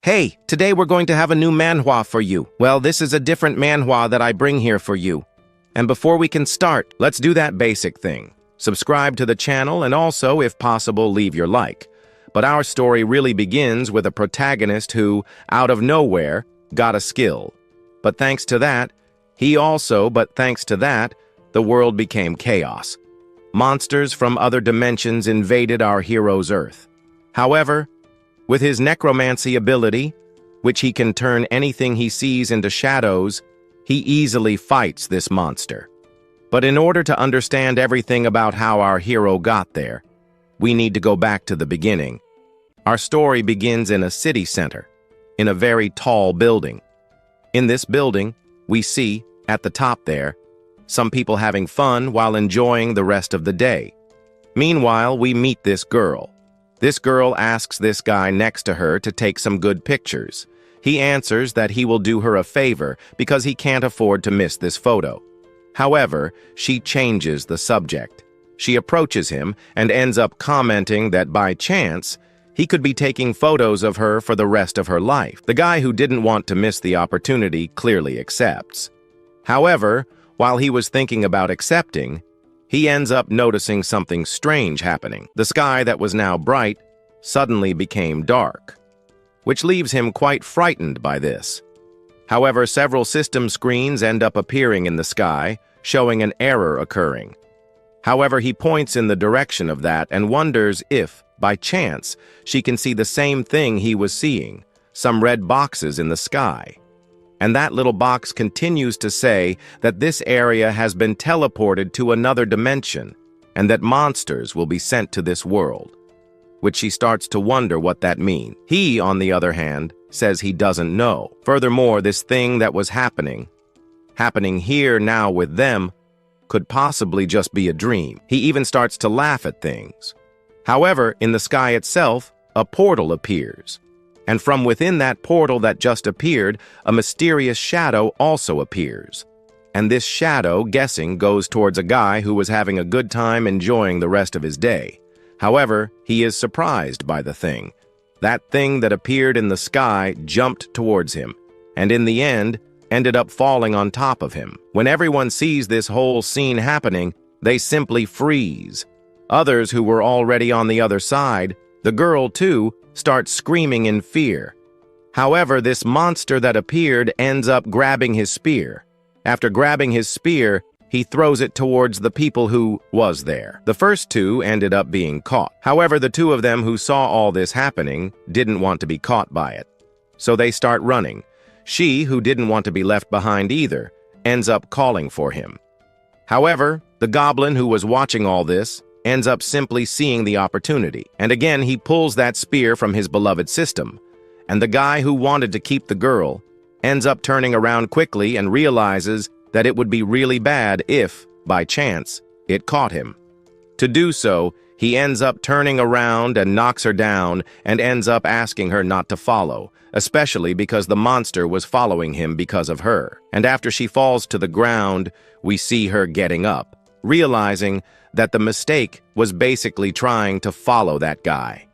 Hey, today we're going to have a new manhwa for you. Well, this is a different manhwa that I bring here for you. And before we can start, let's do that basic thing. Subscribe to the channel and also, if possible, leave your like. But our story really begins with a protagonist who, out of nowhere, got a skill. But thanks to that, the world became chaos. Monsters from other dimensions invaded our hero's Earth. However, with his necromancy ability, which he can turn anything he sees into shadows, he easily fights this monster. But in order to understand everything about how our hero got there, we need to go back to the beginning. Our story begins in a city center, in a very tall building. In this building, we see, at the top there, some people having fun while enjoying the rest of the day. Meanwhile, we meet this girl. This girl asks this guy next to her to take some good pictures. He answers that he will do her a favor because he can't afford to miss this photo. However, she changes the subject. She approaches him and ends up commenting that by chance, he could be taking photos of her for the rest of her life. The guy who didn't want to miss the opportunity clearly accepts. However, while he was thinking about accepting, he ends up noticing something strange happening. The sky that was now bright suddenly became dark, which leaves him quite frightened by this. However, several system screens end up appearing in the sky, showing an error occurring. However, he points in the direction of that and wonders if, by chance, she can see the same thing he was seeing, some red boxes in the sky. And that little box continues to say that this area has been teleported to another dimension and that monsters will be sent to this world, which she starts to wonder what that means. He, on the other hand, says he doesn't know. Furthermore, this thing that was happening here now with them, could possibly just be a dream. He even starts to laugh at things. However, in the sky itself, a portal appears. And from within that portal that just appeared, a mysterious shadow also appears. And this shadow, guessing, goes towards a guy who was having a good time enjoying the rest of his day. However, he is surprised by the thing. That thing that appeared in the sky jumped towards him, and in the end, ended up falling on top of him. When everyone sees this whole scene happening, they simply freeze. Others who were already on the other side, the girl too, starts screaming in fear. However, this monster that appeared ends up grabbing his spear. After grabbing his spear, he throws it towards the people who was there. The first two ended up being caught. However, the two of them who saw all this happening didn't want to be caught by it. So they start running. She, who didn't want to be left behind either, ends up calling for him. However, the goblin who was watching all this ends up simply seeing the opportunity. And again, he pulls that spear from his beloved system. And the guy who wanted to keep the girl ends up turning around quickly and realizes that it would be really bad if, by chance, it caught him. To do so, he ends up turning around and knocks her down and ends up asking her not to follow, especially because the monster was following him because of her. And after she falls to the ground, we see her getting up, realizing that the mistake was basically trying to follow that guy.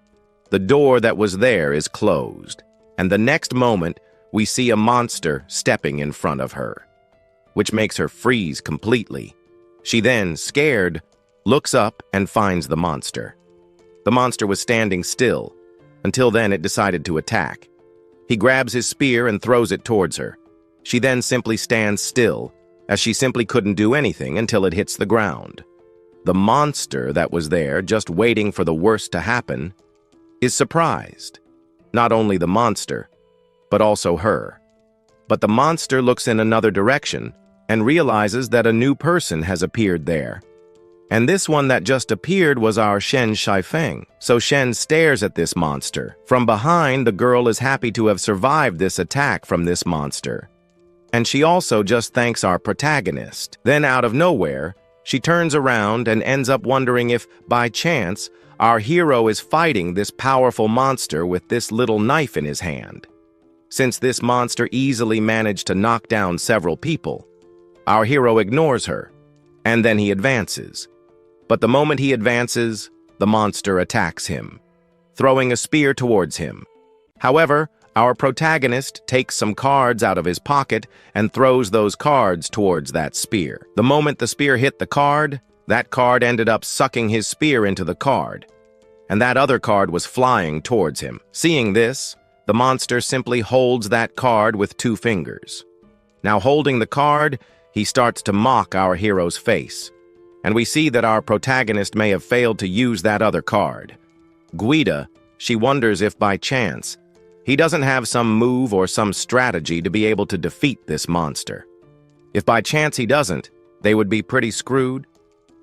The door that was there is closed, and the next moment, we see a monster stepping in front of her, which makes her freeze completely. She then, scared, looks up and finds the monster. The monster was standing still. Until then, it decided to attack. He grabs his spear and throws it towards her. She then simply stands still, as she simply couldn't do anything until it hits the ground. The monster that was there, just waiting for the worst to happen, is surprised. Not only the monster, but also her. But the monster looks in another direction and realizes that a new person has appeared there. And this one that just appeared was our Shen Shaifeng. So Shen stares at this monster. From behind, the girl is happy to have survived this attack from this monster. And she also just thanks our protagonist. Then out of nowhere, she turns around and ends up wondering if, by chance, our hero is fighting this powerful monster with this little knife in his hand. Since this monster easily managed to knock down several people, our hero ignores her, and then he advances. But the moment he advances, the monster attacks him, throwing a spear towards him. However, Our protagonist takes some cards out of his pocket and throws those cards towards that spear. The moment the spear hit the card, that card ended up sucking his spear into the card, and that other card was flying towards him. Seeing this, the monster simply holds that card with 2 fingers. Now holding the card, he starts to mock our hero's face, and we see that our protagonist may have failed to use that other card. Guida, she wonders if by chance, he doesn't have some move or some strategy to be able to defeat this monster. If by chance he doesn't, they would be pretty screwed.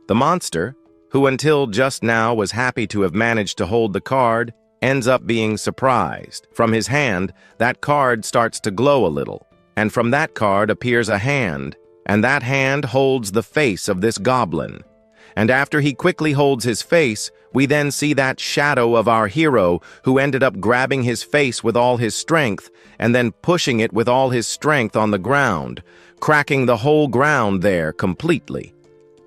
The monster, who until just now was happy to have managed to hold the card, ends up being surprised. From his hand, that card starts to glow a little, and from that card appears a hand, and that hand holds the face of this goblin. And after he quickly holds his face, we then see that shadow of our hero who ended up grabbing his face with all his strength and then pushing it with all his strength on the ground, cracking the whole ground there completely.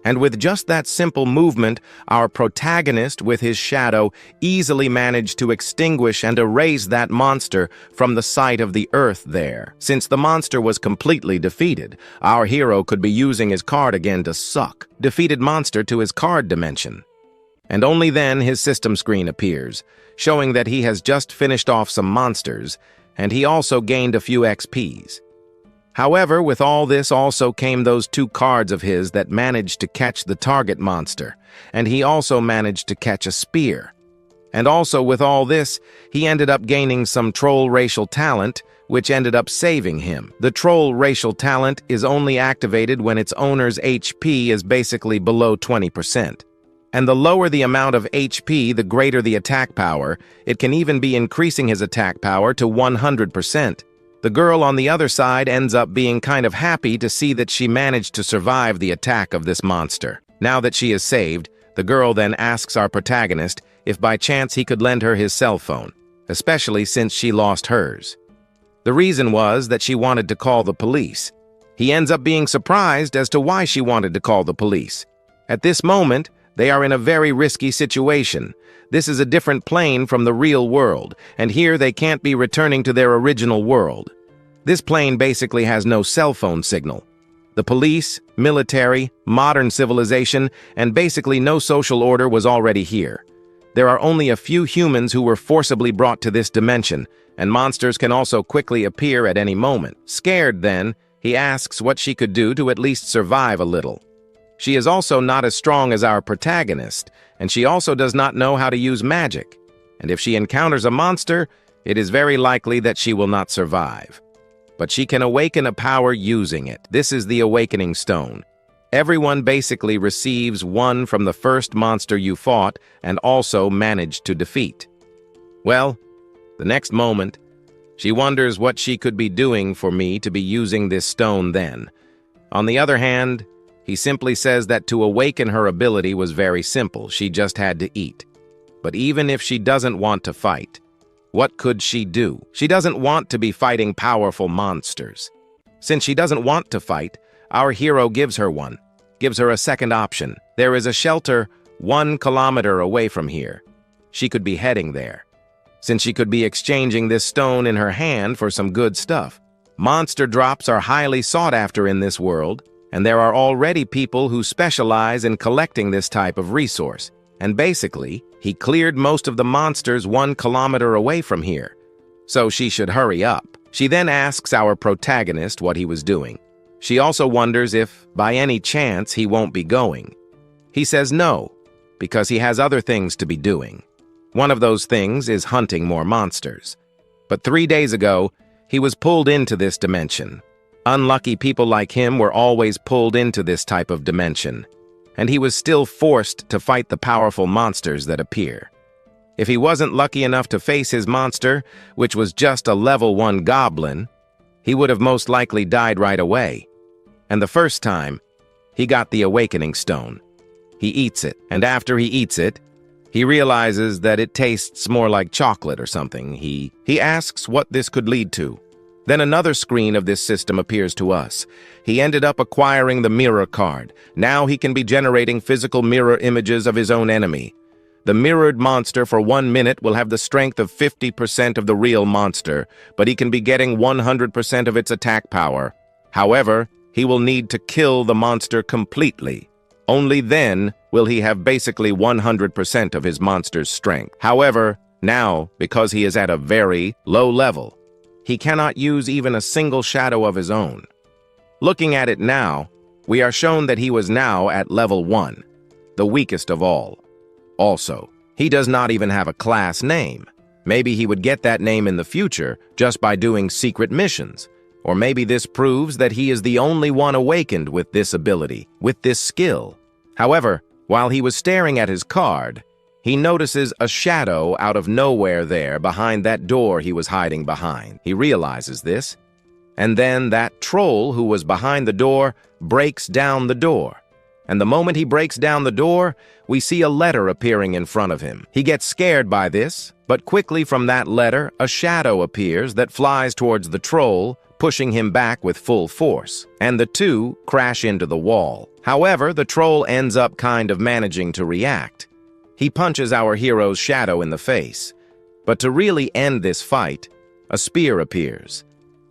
And with just that simple movement, our protagonist with his shadow easily managed to extinguish and erase that monster from the sight of the earth there. Since the monster was completely defeated, our hero could be using his card again to suck defeated monster to his card dimension. And only then his system screen appears, showing that he has just finished off some monsters, and he also gained a few XPs. However, with all this also came those 2 cards of his that managed to catch the target monster, and he also managed to catch a spear. And also with all this, he ended up gaining some troll racial talent, which ended up saving him. The troll racial talent is only activated when its owner's HP is basically below 20%. And the lower the amount of HP, the greater the attack power. It can even be increasing his attack power to 100%. The girl on the other side ends up being kind of happy to see that she managed to survive the attack of this monster. Now that she is saved, the girl then asks our protagonist if by chance he could lend her his cell phone, especially since she lost hers. The reason was that she wanted to call the police. He ends up being surprised as to why she wanted to call the police. At this moment, they are in a very risky situation. This is a different plane from the real world, and here they can't be returning to their original world. This plane basically has no cell phone signal. The police, military, modern civilization, and basically no social order was already here. There are only a few humans who were forcibly brought to this dimension, and monsters can also quickly appear at any moment. Scared then, he asks what she could do to at least survive a little. She is also not as strong as our protagonist, and she also does not know how to use magic. And if she encounters a monster, it is very likely that she will not survive. But she can awaken a power using it. This is the Awakening Stone. Everyone basically receives one from the first monster you fought and also managed to defeat. Well, the next moment, she wonders what she could be doing for me to be using this stone then. On the other hand, he simply says that to awaken her ability was very simple. She just had to eat. But even if she doesn't want to fight, what could she do? She doesn't want to be fighting powerful monsters. Since she doesn't want to fight, our hero gives her one, gives her a second option. There is a shelter 1 kilometer away from here. She could be heading there, since she could be exchanging this stone in her hand for some good stuff. Monster drops are highly sought after in this world, and there are already people who specialize in collecting this type of resource. And basically, he cleared most of the monsters 1 kilometer away from here. So she should hurry up. She then asks our protagonist what he was doing. She also wonders if, by any chance, he won't be going. He says no, because he has other things to be doing. One of those things is hunting more monsters. But 3 days ago, he was pulled into this dimension. Unlucky people like him were always pulled into this type of dimension, and he was still forced to fight the powerful monsters that appear. If he wasn't lucky enough to face his monster, which was just a level 1 goblin, he would have most likely died right away. And the first time, he got the Awakening Stone. He eats it, and after he eats it, he realizes that it tastes more like chocolate or something. He asks what this could lead to. Then another screen of this system appears to us. He ended up acquiring the mirror card. Now he can be generating physical mirror images of his own enemy. The mirrored monster for 1 minute will have the strength of 50% of the real monster, but he can be getting 100% of its attack power. However, he will need to kill the monster completely. Only then will he have basically 100% of his monster's strength. However, now, because he is at a very low level, he cannot use even a single shadow of his own. Looking at it now, we are shown that he was now at level 1, the weakest of all. Also, he does not even have a class name. Maybe he would get that name in the future just by doing secret missions. Or maybe this proves that he is the only one awakened with this ability, with this skill. However, while he was staring at his card, he notices a shadow out of nowhere there behind that door he was hiding behind. He realizes this, and then that troll who was behind the door breaks down the door. And the moment he breaks down the door, we see a letter appearing in front of him. He gets scared by this, but quickly from that letter, a shadow appears that flies towards the troll, pushing him back with full force, and the two crash into the wall. However, the troll ends up kind of managing to react. He punches our hero's shadow in the face. But to really end this fight, a spear appears,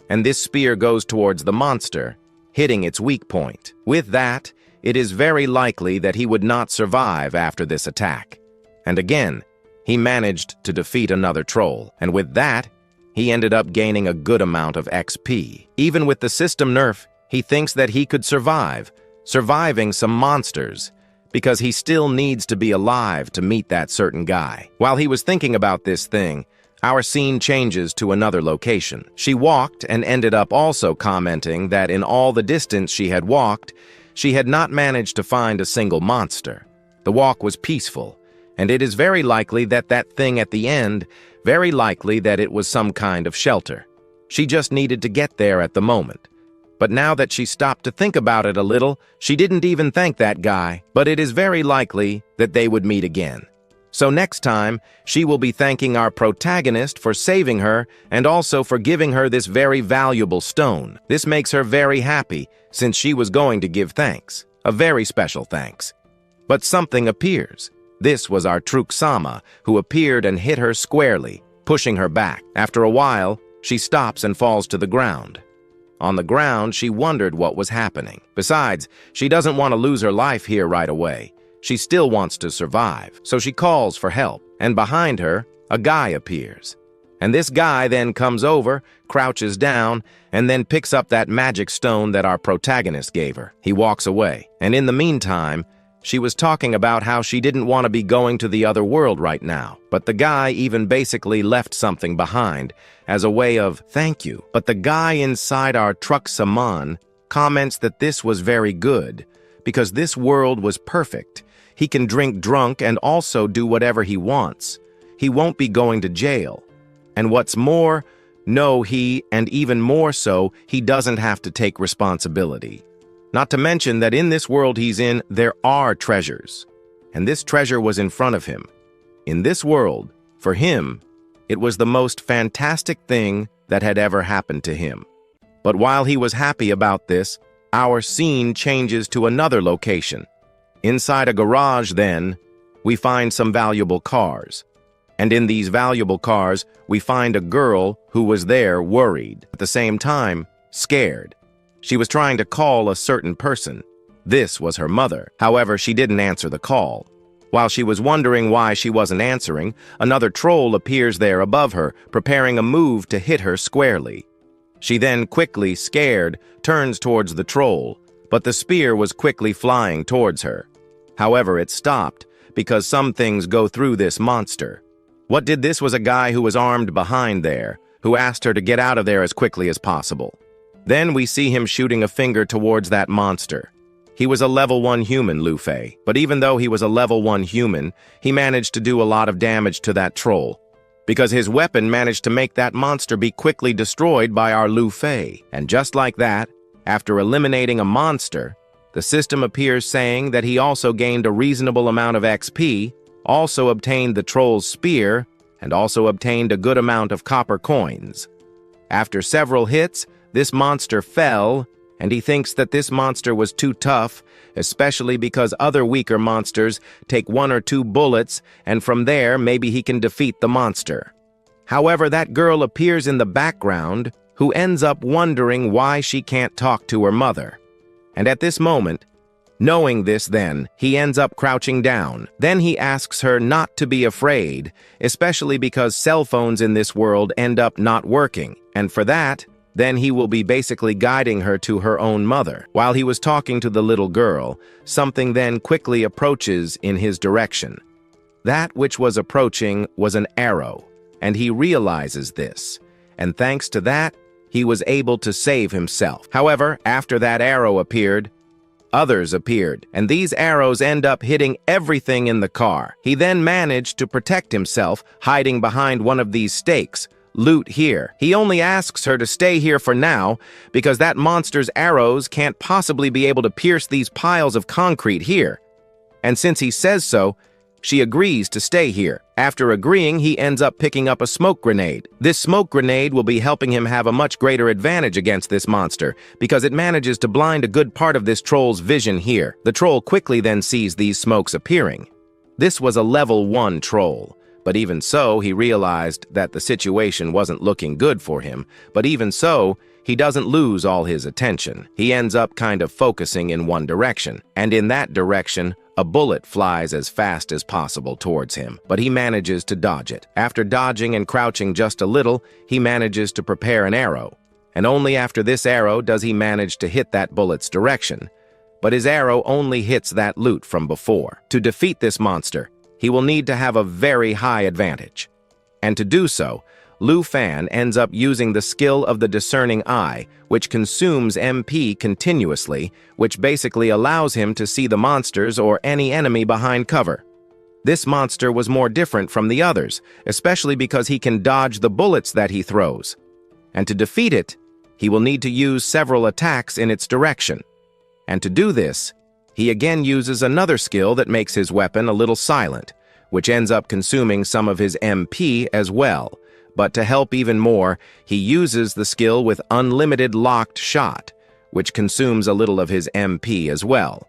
and this spear goes towards the monster, hitting its weak point. With that, it is very likely that he would not survive after this attack. And again, he managed to defeat another troll, and with that, he ended up gaining a good amount of XP. Even with the system nerf, he thinks that he could surviving some monsters, because he still needs to be alive to meet that certain guy. While he was thinking about this thing, our scene changes to another location. She walked and ended up also commenting that in all the distance she had walked, she had not managed to find a single monster. The walk was peaceful, and it is very likely that that thing at the end, very likely that it was some kind of shelter. She just needed to get there at the moment. But now that she stopped to think about it a little, she didn't even thank that guy, but it is very likely that they would meet again. So next time, she will be thanking our protagonist for saving her and also for giving her this very valuable stone. This makes her very happy, since she was going to give thanks, a very special thanks. But something appears. This was our Truxama, who appeared and hit her squarely, pushing her back. After a while, she stops and falls to the ground. On the ground, she wondered what was happening. Besides, she doesn't want to lose her life here right away. She still wants to survive, so she calls for help, and behind her, a guy appears. And this guy then comes over, crouches down, and then picks up that magic stone that our protagonist gave her. He walks away, and in the meantime, she was talking about how she didn't want to be going to the other world right now, but the guy even basically left something behind as a way of thank you. But the guy inside our Truxaman comments that this was very good, because this world was perfect. He can drink drunk and also do whatever he wants. He won't be going to jail. And what's more, no, and even more so, he doesn't have to take responsibility. Not to mention that in this world he's in, there are treasures. And this treasure was in front of him. In this world, for him, it was the most fantastic thing that had ever happened to him. But while he was happy about this, our scene changes to another location. Inside a garage, then, we find some valuable cars. And in these valuable cars, we find a girl who was there worried, at the same time, scared. She was trying to call a certain person. This was her mother. However, she didn't answer the call. While she was wondering why she wasn't answering, another troll appears there above her, preparing a move to hit her squarely. She then, quickly, scared, turns towards the troll, but the spear was quickly flying towards her. However, it stopped, because some things go through this monster. What did this was a guy who was armed behind there, who asked her to get out of there as quickly as possible. Then we see him shooting a finger towards that monster. He was a level 1 human, Luffy, but even though he was a level 1 human, he managed to do a lot of damage to that troll, because his weapon managed to make that monster be quickly destroyed by our Luffy. And just like that, after eliminating a monster, the system appears saying that he also gained a reasonable amount of XP, also obtained the troll's spear, and also obtained a good amount of copper coins. After several hits, this monster fell, and he thinks that this monster was too tough, especially because other weaker monsters take 1 or 2 bullets, and from there maybe he can defeat the monster. However, that girl appears in the background, who ends up wondering why she can't talk to her mother. And at this moment, knowing this then, he ends up crouching down. Then he asks her not to be afraid, especially because cell phones in this world end up not working, and for that, then he will be basically guiding her to her own mother. While he was talking to the little girl, something then quickly approaches in his direction. That which was approaching was an arrow, and he realizes this, and thanks to that, he was able to save himself. However, after that arrow appeared, others appeared, and these arrows end up hitting everything in the car. He then managed to protect himself, hiding behind one of these stakes. Loot here. He only asks her to stay here for now, because that monster's arrows can't possibly be able to pierce these piles of concrete here. And since he says so, she agrees to stay here. After agreeing, he ends up picking up a smoke grenade. This smoke grenade will be helping him have a much greater advantage against this monster, because it manages to blind a good part of this troll's vision here. The troll quickly then sees these smokes appearing. This was a level 1 troll. But even so, he realized that the situation wasn't looking good for him. But even so, he doesn't lose all his attention. He ends up kind of focusing in one direction. And in that direction, a bullet flies as fast as possible towards him. But he manages to dodge it. After dodging and crouching just a little, he manages to prepare an arrow. And only after this arrow does he manage to hit that bullet's direction. But his arrow only hits that loot from before. To defeat this monster, he will need to have a very high advantage. And to do so, Lu Fan ends up using the skill of the Discerning Eye, which consumes MP continuously, which basically allows him to see the monsters or any enemy behind cover. This monster was more different from the others, especially because he can dodge the bullets that he throws. And to defeat it, he will need to use several attacks in its direction. And to do this, he again uses another skill that makes his weapon a little silent, which ends up consuming some of his MP as well. But to help even more, he uses the skill with unlimited locked shot, which consumes a little of his MP as well.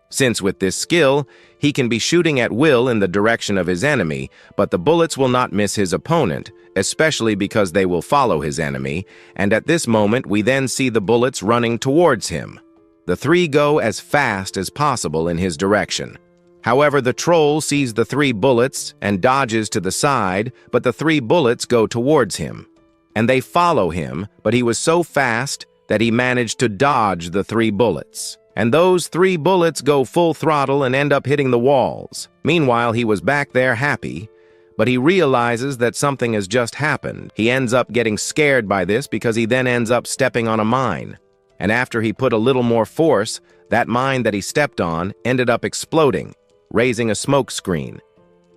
Since with this skill, he can be shooting at will in the direction of his enemy, but the bullets will not miss his opponent, especially because they will follow his enemy, and at this moment we then see the bullets running towards him. The 3 go as fast as possible in his direction. However, the troll sees the 3 bullets and dodges to the side, but the 3 bullets go towards him. And they follow him, but he was so fast that he managed to dodge the 3 bullets. And those 3 bullets go full throttle and end up hitting the walls. Meanwhile, he was back there happy, but he realizes that something has just happened. He ends up getting scared by this because he then ends up stepping on a mine. And after he put a little more force, that mine that he stepped on ended up exploding, raising a smoke screen.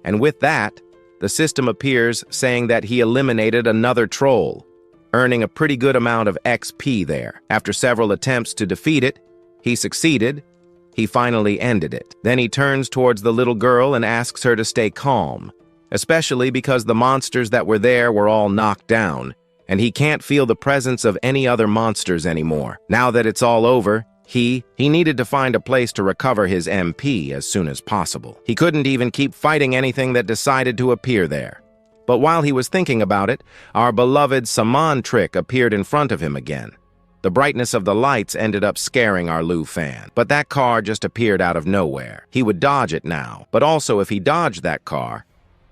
And with that, the system appears saying that he eliminated another troll, earning a pretty good amount of XP there. After several attempts to defeat it, he succeeded. He finally ended it. Then he turns towards the little girl and asks her to stay calm, especially because the monsters that were there were all knocked down, and he can't feel the presence of any other monsters anymore. Now that it's all over, he needed to find a place to recover his MP as soon as possible. He couldn't even keep fighting anything that decided to appear there. But while he was thinking about it, our beloved Saman trick appeared in front of him again. The brightness of the lights ended up scaring our Lu Fan, but that car just appeared out of nowhere. He would dodge it now, but also if he dodged that car,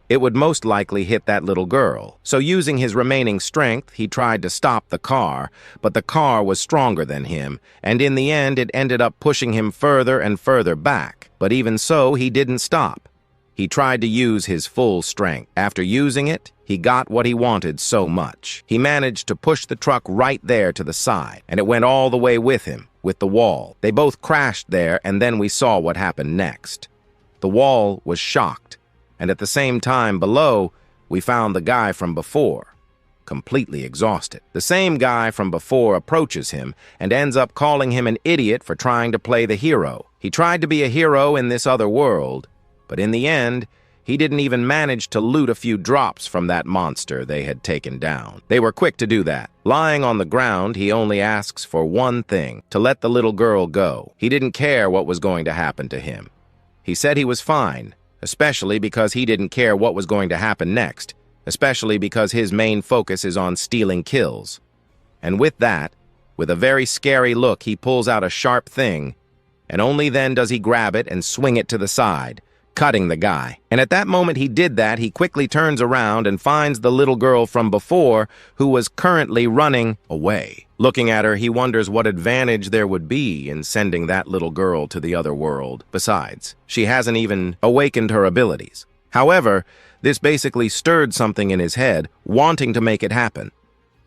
it would most likely hit that little girl. So using his remaining strength, he tried to stop the car, but the car was stronger than him, and in the end it ended up pushing him further and further back. But even so, he didn't stop. He tried to use his full strength. After using it, he got what he wanted so much. He managed to push the truck right there to the side, and it went all the way with him, with the wall. They both crashed there, and then we saw what happened next. The wall was shocked. And at the same time below, we found the guy from before, completely exhausted. The same guy from before approaches him and ends up calling him an idiot for trying to play the hero. He tried to be a hero in this other world, but in the end, He didn't even manage to loot a few drops from that monster they had taken down. They were quick to do that. Lying on the ground, he only asks for one thing, to let the little girl go. He didn't care what was going to happen to him. He said he was fine, especially because he didn't care what was going to happen next, especially because his main focus is on stealing kills. And with that, with a very scary look, he pulls out a sharp thing, and only then does he grab it and swing it to the side, cutting the guy. And at that moment he did that, he quickly turns around and finds the little girl from before who was currently running away. Looking at her, he wonders what advantage there would be in sending that little girl to the other world. Besides, she hasn't even awakened her abilities. However, this basically stirred something in his head, wanting to make it happen.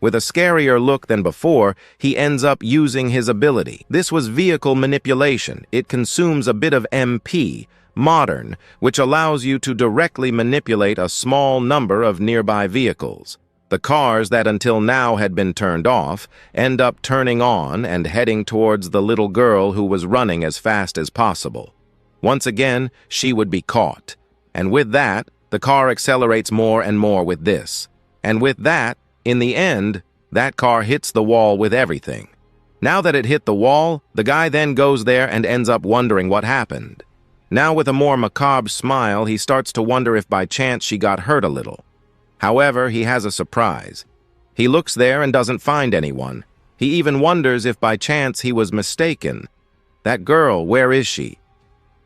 With a scarier look than before, he ends up using his ability. This was vehicle manipulation. It consumes a bit of MP, modern, which allows you to directly manipulate a small number of nearby vehicles. The cars that until now had been turned off end up turning on and heading towards the little girl who was running as fast as possible. Once again, she would be caught. And with that, the car accelerates more and more with this. And with that, in the end, that car hits the wall with everything. Now that it hit the wall, the guy then goes there and ends up wondering what happened. Now with a more macabre smile, he starts to wonder if by chance she got hurt a little. However, he has a surprise. He looks there and doesn't find anyone. He even wonders if by chance he was mistaken. That girl, where is she?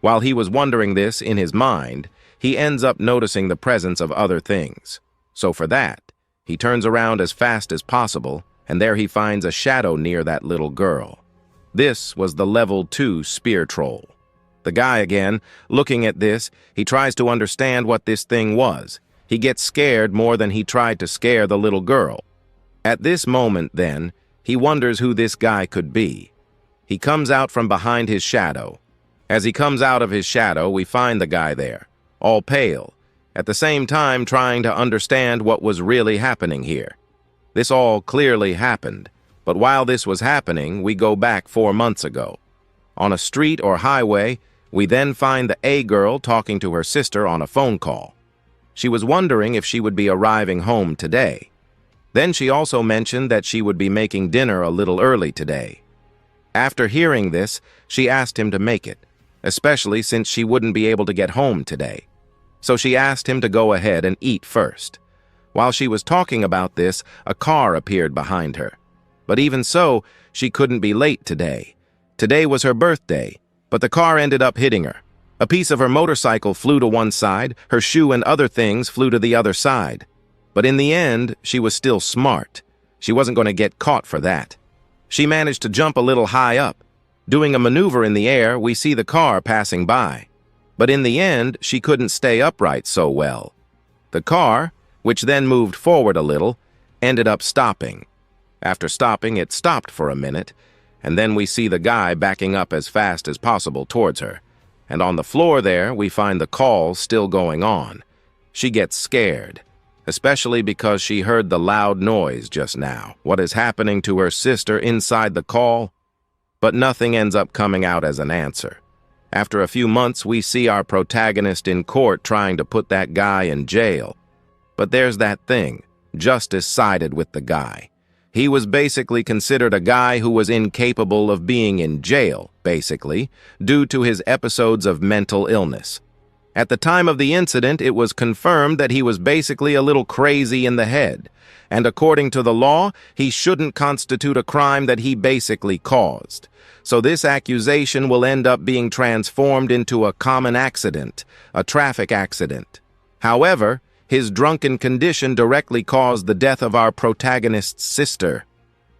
While he was wondering this in his mind, he ends up noticing the presence of other things. So for that, he turns around as fast as possible, and there he finds a shadow near that little girl. This was the level 2 spear troll. The guy again, looking at this, he tries to understand what this thing was. He gets scared more than he tried to scare the little girl. At this moment, then, he wonders who this guy could be. He comes out from behind his shadow. As he comes out of his shadow, we find the guy there, all pale, at the same time trying to understand what was really happening here. This all clearly happened, but while this was happening, we go back 4 months ago. On a street or highway, we then find the A girl talking to her sister on a phone call. She was wondering if she would be arriving home today. Then she also mentioned that she would be making dinner a little early today. After hearing this, she asked him to make it, especially since she wouldn't be able to get home today. So she asked him to go ahead and eat first. While she was talking about this, a car appeared behind her. But even so, she couldn't be late today. Today was her birthday, but the car ended up hitting her. A piece of her motorcycle flew to one side, her shoe and other things flew to the other side. But in the end, she was still smart. She wasn't going to get caught for that. She managed to jump a little high up. Doing a maneuver in the air, we see the car passing by. But in the end, she couldn't stay upright so well. The car, which then moved forward a little, ended up stopping. After stopping, it stopped for a minute, and then we see the guy backing up as fast as possible towards her. And on the floor there, we find the call still going on. She gets scared, especially because she heard the loud noise just now. What is happening to her sister inside the call? But nothing ends up coming out as an answer. After a few months, we see our protagonist in court trying to put that guy in jail. But there's that thing. Justice sided with the guy. He was basically considered a guy who was incapable of being in jail, basically, due to his episodes of mental illness. At the time of the incident, it was confirmed that he was basically a little crazy in the head, and according to the law, he shouldn't constitute a crime that he basically caused. So this accusation will end up being transformed into a common accident, a traffic accident. However, his drunken condition directly caused the death of our protagonist's sister.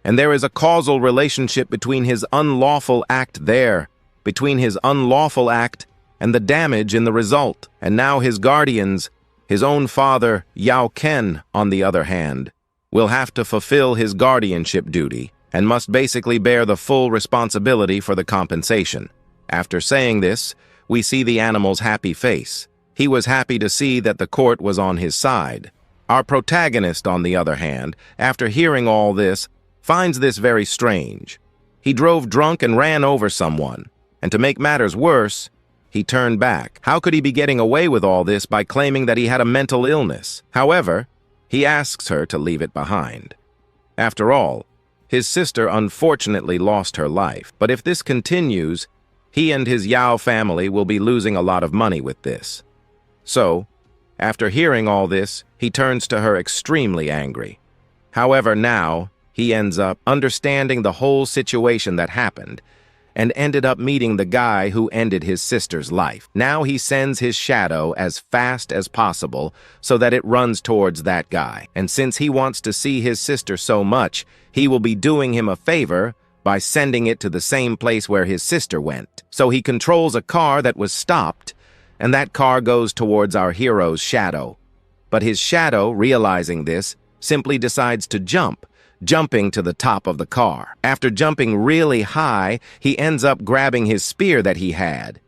And there is a causal relationship between his unlawful act between his unlawful act and the damage in the result. And now his guardians, his own father, Yahello, on the other hand, will have to fulfill his guardianship duty and must basically bear the full responsibility for the compensation. After saying this, we see the animal's happy face. He was happy to see that the court was on his side. Our protagonist, on the other hand, after hearing all this, finds this very strange. He drove drunk and ran over someone, and to make matters worse, He turned back. How could he be getting away with all this by claiming that he had a mental illness? However, he asks her to leave it behind. After all, his sister unfortunately lost her life. But if this continues, he and his Yao family will be losing a lot of money with this. So, after hearing all this, he turns to her extremely angry. However, now, he ends up understanding the whole situation that happened and ended up meeting the guy who ended his sister's life. Now he sends his shadow as fast as possible so that it runs towards that guy. And since he wants to see his sister so much, he will be doing him a favor by sending it to the same place where his sister went. So he controls a car that was stopped, and that car goes towards our hero's shadow. But his shadow, realizing this, simply decides to jump, jumping to the top of the car. After jumping really high, he ends up grabbing his spear that he had.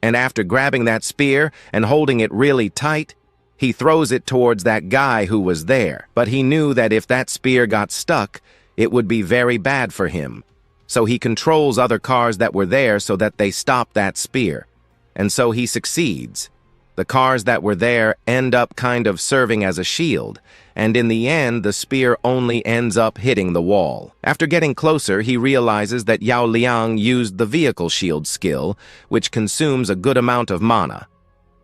And after grabbing that spear and holding it really tight, he throws it towards that guy who was there. But he knew that if that spear got stuck, it would be very bad for him. So he controls other cars that were there so that they stop that spear. And so he succeeds. The cars that were there end up kind of serving as a shield, and in the end, the spear only ends up hitting the wall. After getting closer, he realizes that Yao Liang used the vehicle shield skill, which consumes a good amount of mana.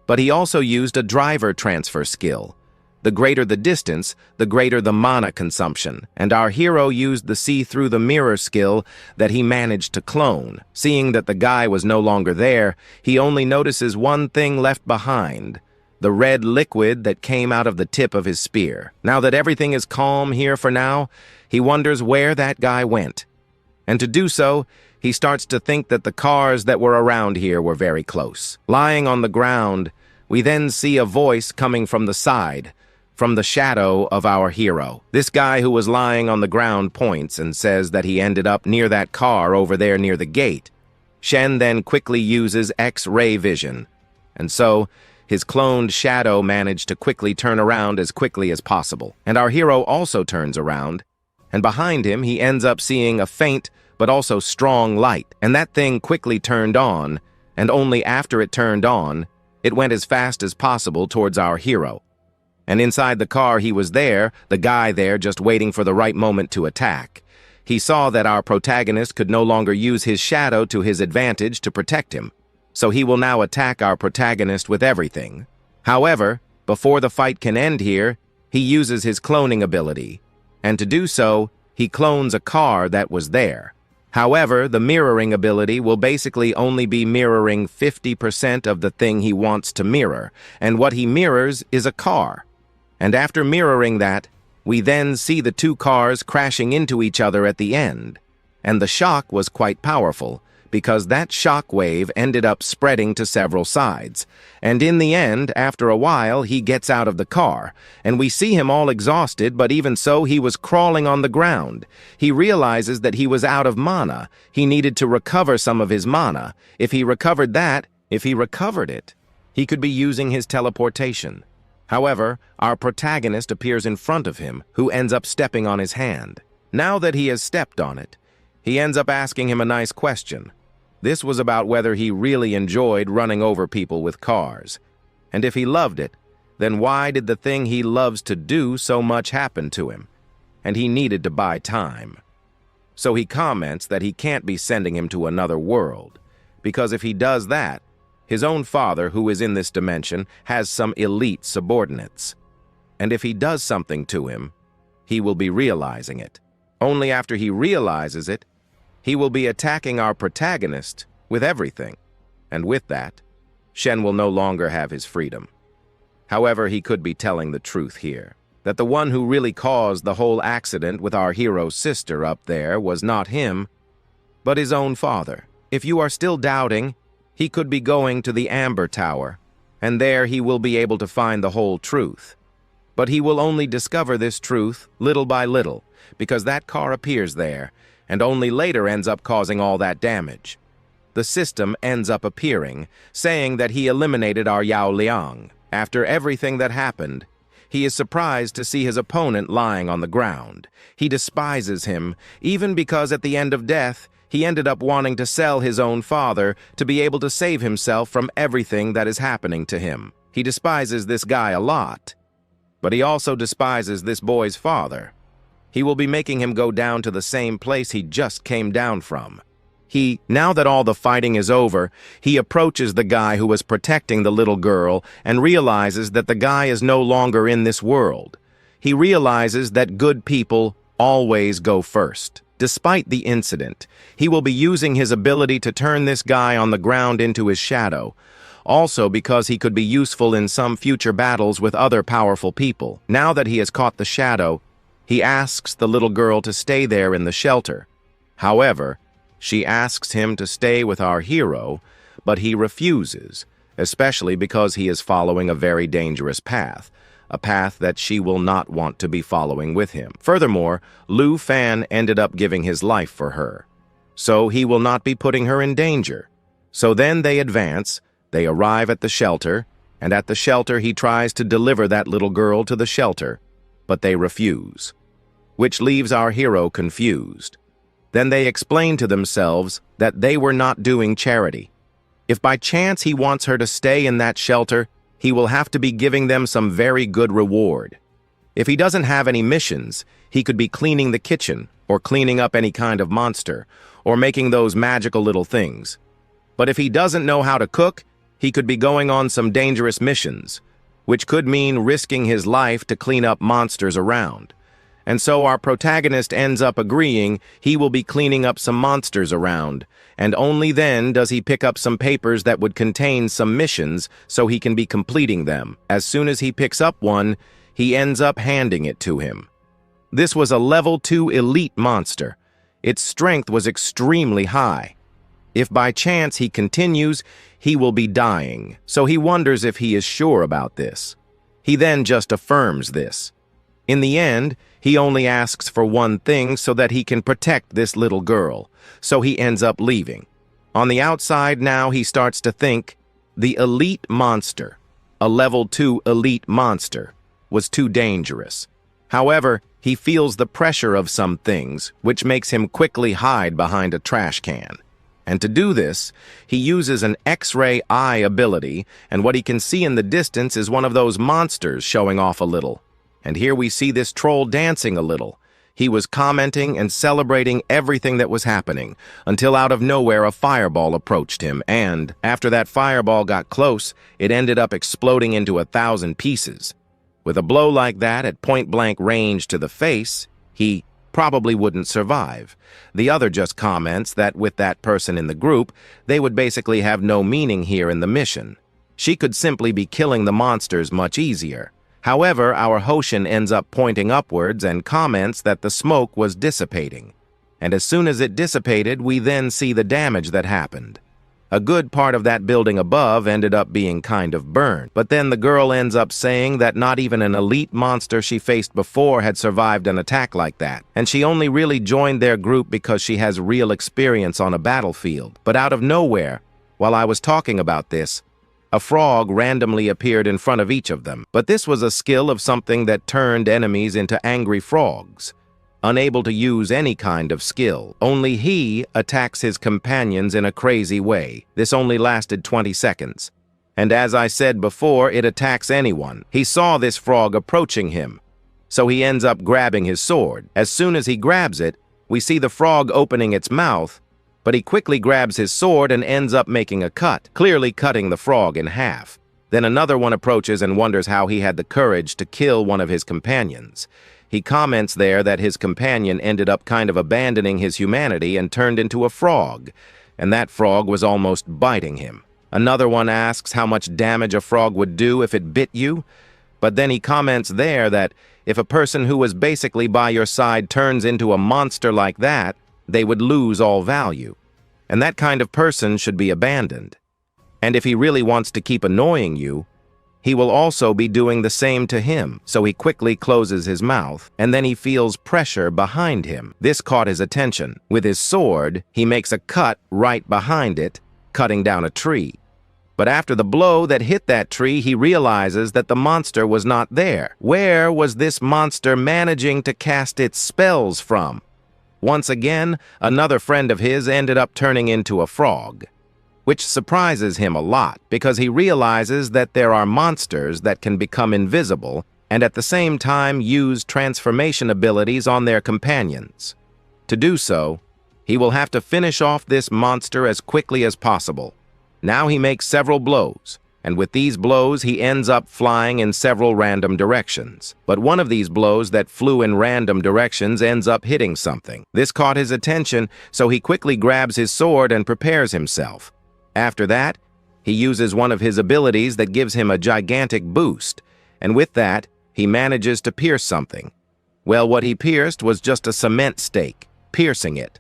But he also used a driver transfer skill. The greater the distance, the greater the mana consumption, and our hero used the see through the mirror skill that he managed to clone. Seeing that the guy was no longer there, he only notices one thing left behind, the red liquid that came out of the tip of his spear. Now that everything is calm here for now, he wonders where that guy went. And to do so, he starts to think that the cars that were around here were very close. Lying on the ground, we then see a voice coming from the side, from the shadow of our hero. This guy who was lying on the ground points and says that he ended up near that car over there near the gate. Shen then quickly uses X-ray vision, and so his cloned shadow managed to quickly turn around as quickly as possible. And our hero also turns around, and behind him he ends up seeing a faint but also strong light, and that thing quickly turned on, and only after it turned on, it went as fast as possible towards our hero. And inside the car he was there, the guy there just waiting for the right moment to attack. He saw that our protagonist could no longer use his shadow to his advantage to protect him, so he will now attack our protagonist with everything. However, before the fight can end here, he uses his cloning ability, and to do so, he clones a car that was there. However, the mirroring ability will basically only be mirroring 50% of the thing he wants to mirror, and what he mirrors is a car. And after mirroring that, we then see the two cars crashing into each other at the end. And the shock was quite powerful, because that shock wave ended up spreading to several sides. And in the end, after a while, he gets out of the car, and we see him all exhausted, but even so, he was crawling on the ground. He realizes that he was out of mana. He needed to recover some of his mana. If he recovered it, he could be using his teleportation. However, our protagonist appears in front of him, who ends up stepping on his hand. Now that he has stepped on it, he ends up asking him a nice question. This was about whether he really enjoyed running over people with cars. And if he loved it, then why did the thing he loves to do so much happen to him? And he needed to buy time. So he comments that he can't be sending him to another world, because if he does that, his own father, who is in this dimension, has some elite subordinates. And if he does something to him, he will be realizing it. Only after he realizes it, he will be attacking our protagonist with everything. And with that, Shen will no longer have his freedom. However, he could be telling the truth here, that the one who really caused the whole accident with our hero's sister up there was not him, but his own father. If you are still doubting, he could be going to the Amber Tower, and there he will be able to find the whole truth. But he will only discover this truth little by little, because that car appears there, and only later ends up causing all that damage. The system ends up appearing, saying that he eliminated our Yao Liang. After everything that happened, he is surprised to see his opponent lying on the ground. He despises him, even because at the end of death, He ended up wanting to sell his own father to be able to save himself from everything that is happening to him. He despises this guy a lot, but he also despises this boy's father. He will be making him go down to the same place he just came down from. Now that all the fighting is over, he approaches the guy who was protecting the little girl and realizes that the guy is no longer in this world. He realizes that good people always go first. Despite the incident, he will be using his ability to turn this guy on the ground into his shadow, also because he could be useful in some future battles with other powerful people. Now that he has caught the shadow, he asks the little girl to stay there in the shelter. However, she asks him to stay with our hero, but he refuses, especially because he is following a very dangerous path, a path that she will not want to be following with him. Furthermore, Lu Fan ended up giving his life for her, so he will not be putting her in danger. So then they advance, they arrive at the shelter, and at the shelter he tries to deliver that little girl to the shelter, but they refuse, which leaves our hero confused. Then they explain to themselves that they were not doing charity. If by chance he wants her to stay in that shelter, he will have to be giving them some very good reward. If he doesn't have any missions, he could be cleaning the kitchen, or cleaning up any kind of monster, or making those magical little things. But if he doesn't know how to cook, he could be going on some dangerous missions, which could mean risking his life to clean up monsters around. And so our protagonist ends up agreeing he will be cleaning up some monsters around, and only then does he pick up some papers that would contain some missions so he can be completing them. As soon as he picks up one, he ends up handing it to him. This was a level 2 elite monster. Its strength was extremely high. If by chance he continues, he will be dying, so he wonders if he is sure about this. He then just affirms this. In the end, he only asks for one thing so that he can protect this little girl, so he ends up leaving. On the outside now he starts to think, the elite monster, a level 2 elite monster, was too dangerous. However, he feels the pressure of some things, which makes him quickly hide behind a trash can. And to do this, he uses an X-ray eye ability, and what he can see in the distance is one of those monsters showing off a little. And here we see this troll dancing a little. He was commenting and celebrating everything that was happening, until out of nowhere a fireball approached him, and after that fireball got close, it ended up exploding into 1,000 pieces. With a blow like that at point-blank range to the face, he probably wouldn't survive. The other just comments that with that person in the group, they would basically have no meaning here in the mission. She could simply be killing the monsters much easier. However, our Hoshin ends up pointing upwards and comments that the smoke was dissipating. And as soon as it dissipated, we then see the damage that happened. A good part of that building above ended up being kind of burned. But then the girl ends up saying that not even an elite monster she faced before had survived an attack like that. And she only really joined their group because she has real experience on a battlefield. But out of nowhere, while I was talking about this, a frog randomly appeared in front of each of them. But this was a skill of something that turned enemies into angry frogs. Unable to use any kind of skill. Only he attacks his companions in a crazy way. This only lasted 20 seconds. And as I said before, it attacks anyone. He saw this frog approaching him, so he ends up grabbing his sword. As soon as he grabs it, we see the frog opening its mouth, but he quickly grabs his sword and ends up making a cut, clearly cutting the frog in half. Then another one approaches and wonders how he had the courage to kill one of his companions. He comments there that his companion ended up kind of abandoning his humanity and turned into a frog, and that frog was almost biting him. Another one asks how much damage a frog would do if it bit you, but then he comments there that if a person who was basically by your side turns into a monster like that, they would lose all value, and that kind of person should be abandoned. And if he really wants to keep annoying you, he will also be doing the same to him, so he quickly closes his mouth, and then he feels pressure behind him. This caught his attention. With his sword, he makes a cut right behind it, cutting down a tree. But after the blow that hit that tree, he realizes that the monster was not there. Where was this monster managing to cast its spells from? Once again, another friend of his ended up turning into a frog, which surprises him a lot because he realizes that there are monsters that can become invisible and at the same time use transformation abilities on their companions. To do so, he will have to finish off this monster as quickly as possible. Now he makes several blows, and with these blows he ends up flying in several random directions. But one of these blows that flew in random directions ends up hitting something. This caught his attention, so he quickly grabs his sword and prepares himself. After that, he uses one of his abilities that gives him a gigantic boost, and with that, he manages to pierce something. Well, what he pierced was just a cement stake, piercing it.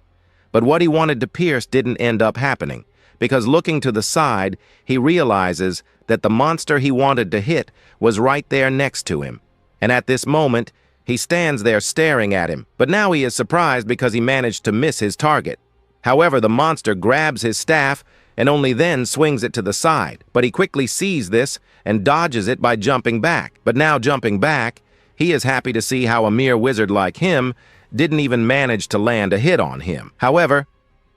But what he wanted to pierce didn't end up happening, because looking to the side, he realizes that the monster he wanted to hit was right there next to him. And at this moment, he stands there staring at him, but now he is surprised because he managed to miss his target. However, the monster grabs his staff and only then swings it to the side, but he quickly sees this and dodges it by jumping back. But now jumping back, he is happy to see how a mere wizard like him didn't even manage to land a hit on him. However,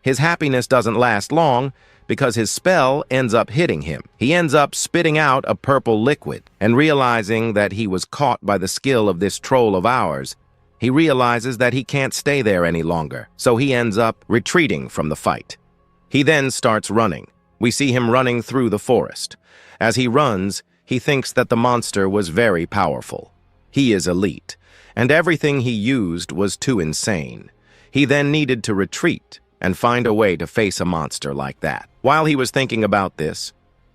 his happiness doesn't last long because his spell ends up hitting him. He ends up spitting out a purple liquid, and realizing that he was caught by the skill of this troll of ours, he realizes that he can't stay there any longer, so he ends up retreating from the fight. He then starts running. We see him running through the forest. As he runs, he thinks that the monster was very powerful. He is elite, and everything he used was too insane. He then needed to retreat and find a way to face a monster like that. While he was thinking about this,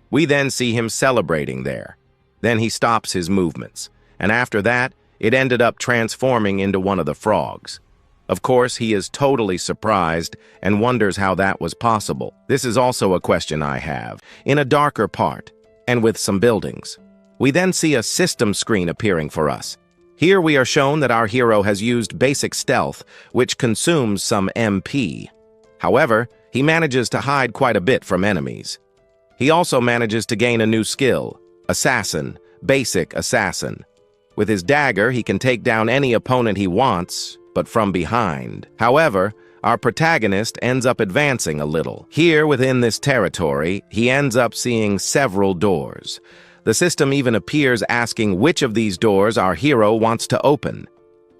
we then see him celebrating there. Then he stops his movements, and after that, it ended up transforming into one of the frogs. Of course, he is totally surprised and wonders how that was possible. This is also a question I have. In a darker part, and with some buildings, we then see a system screen appearing for us. Here we are shown that our hero has used basic stealth, which consumes some MP. However, he manages to hide quite a bit from enemies. He also manages to gain a new skill, Assassin, Basic Assassin. With his dagger, he can take down any opponent he wants, but from behind. However, our protagonist ends up advancing a little. Here, within this territory, he ends up seeing several doors. The system even appears asking which of these doors our hero wants to open.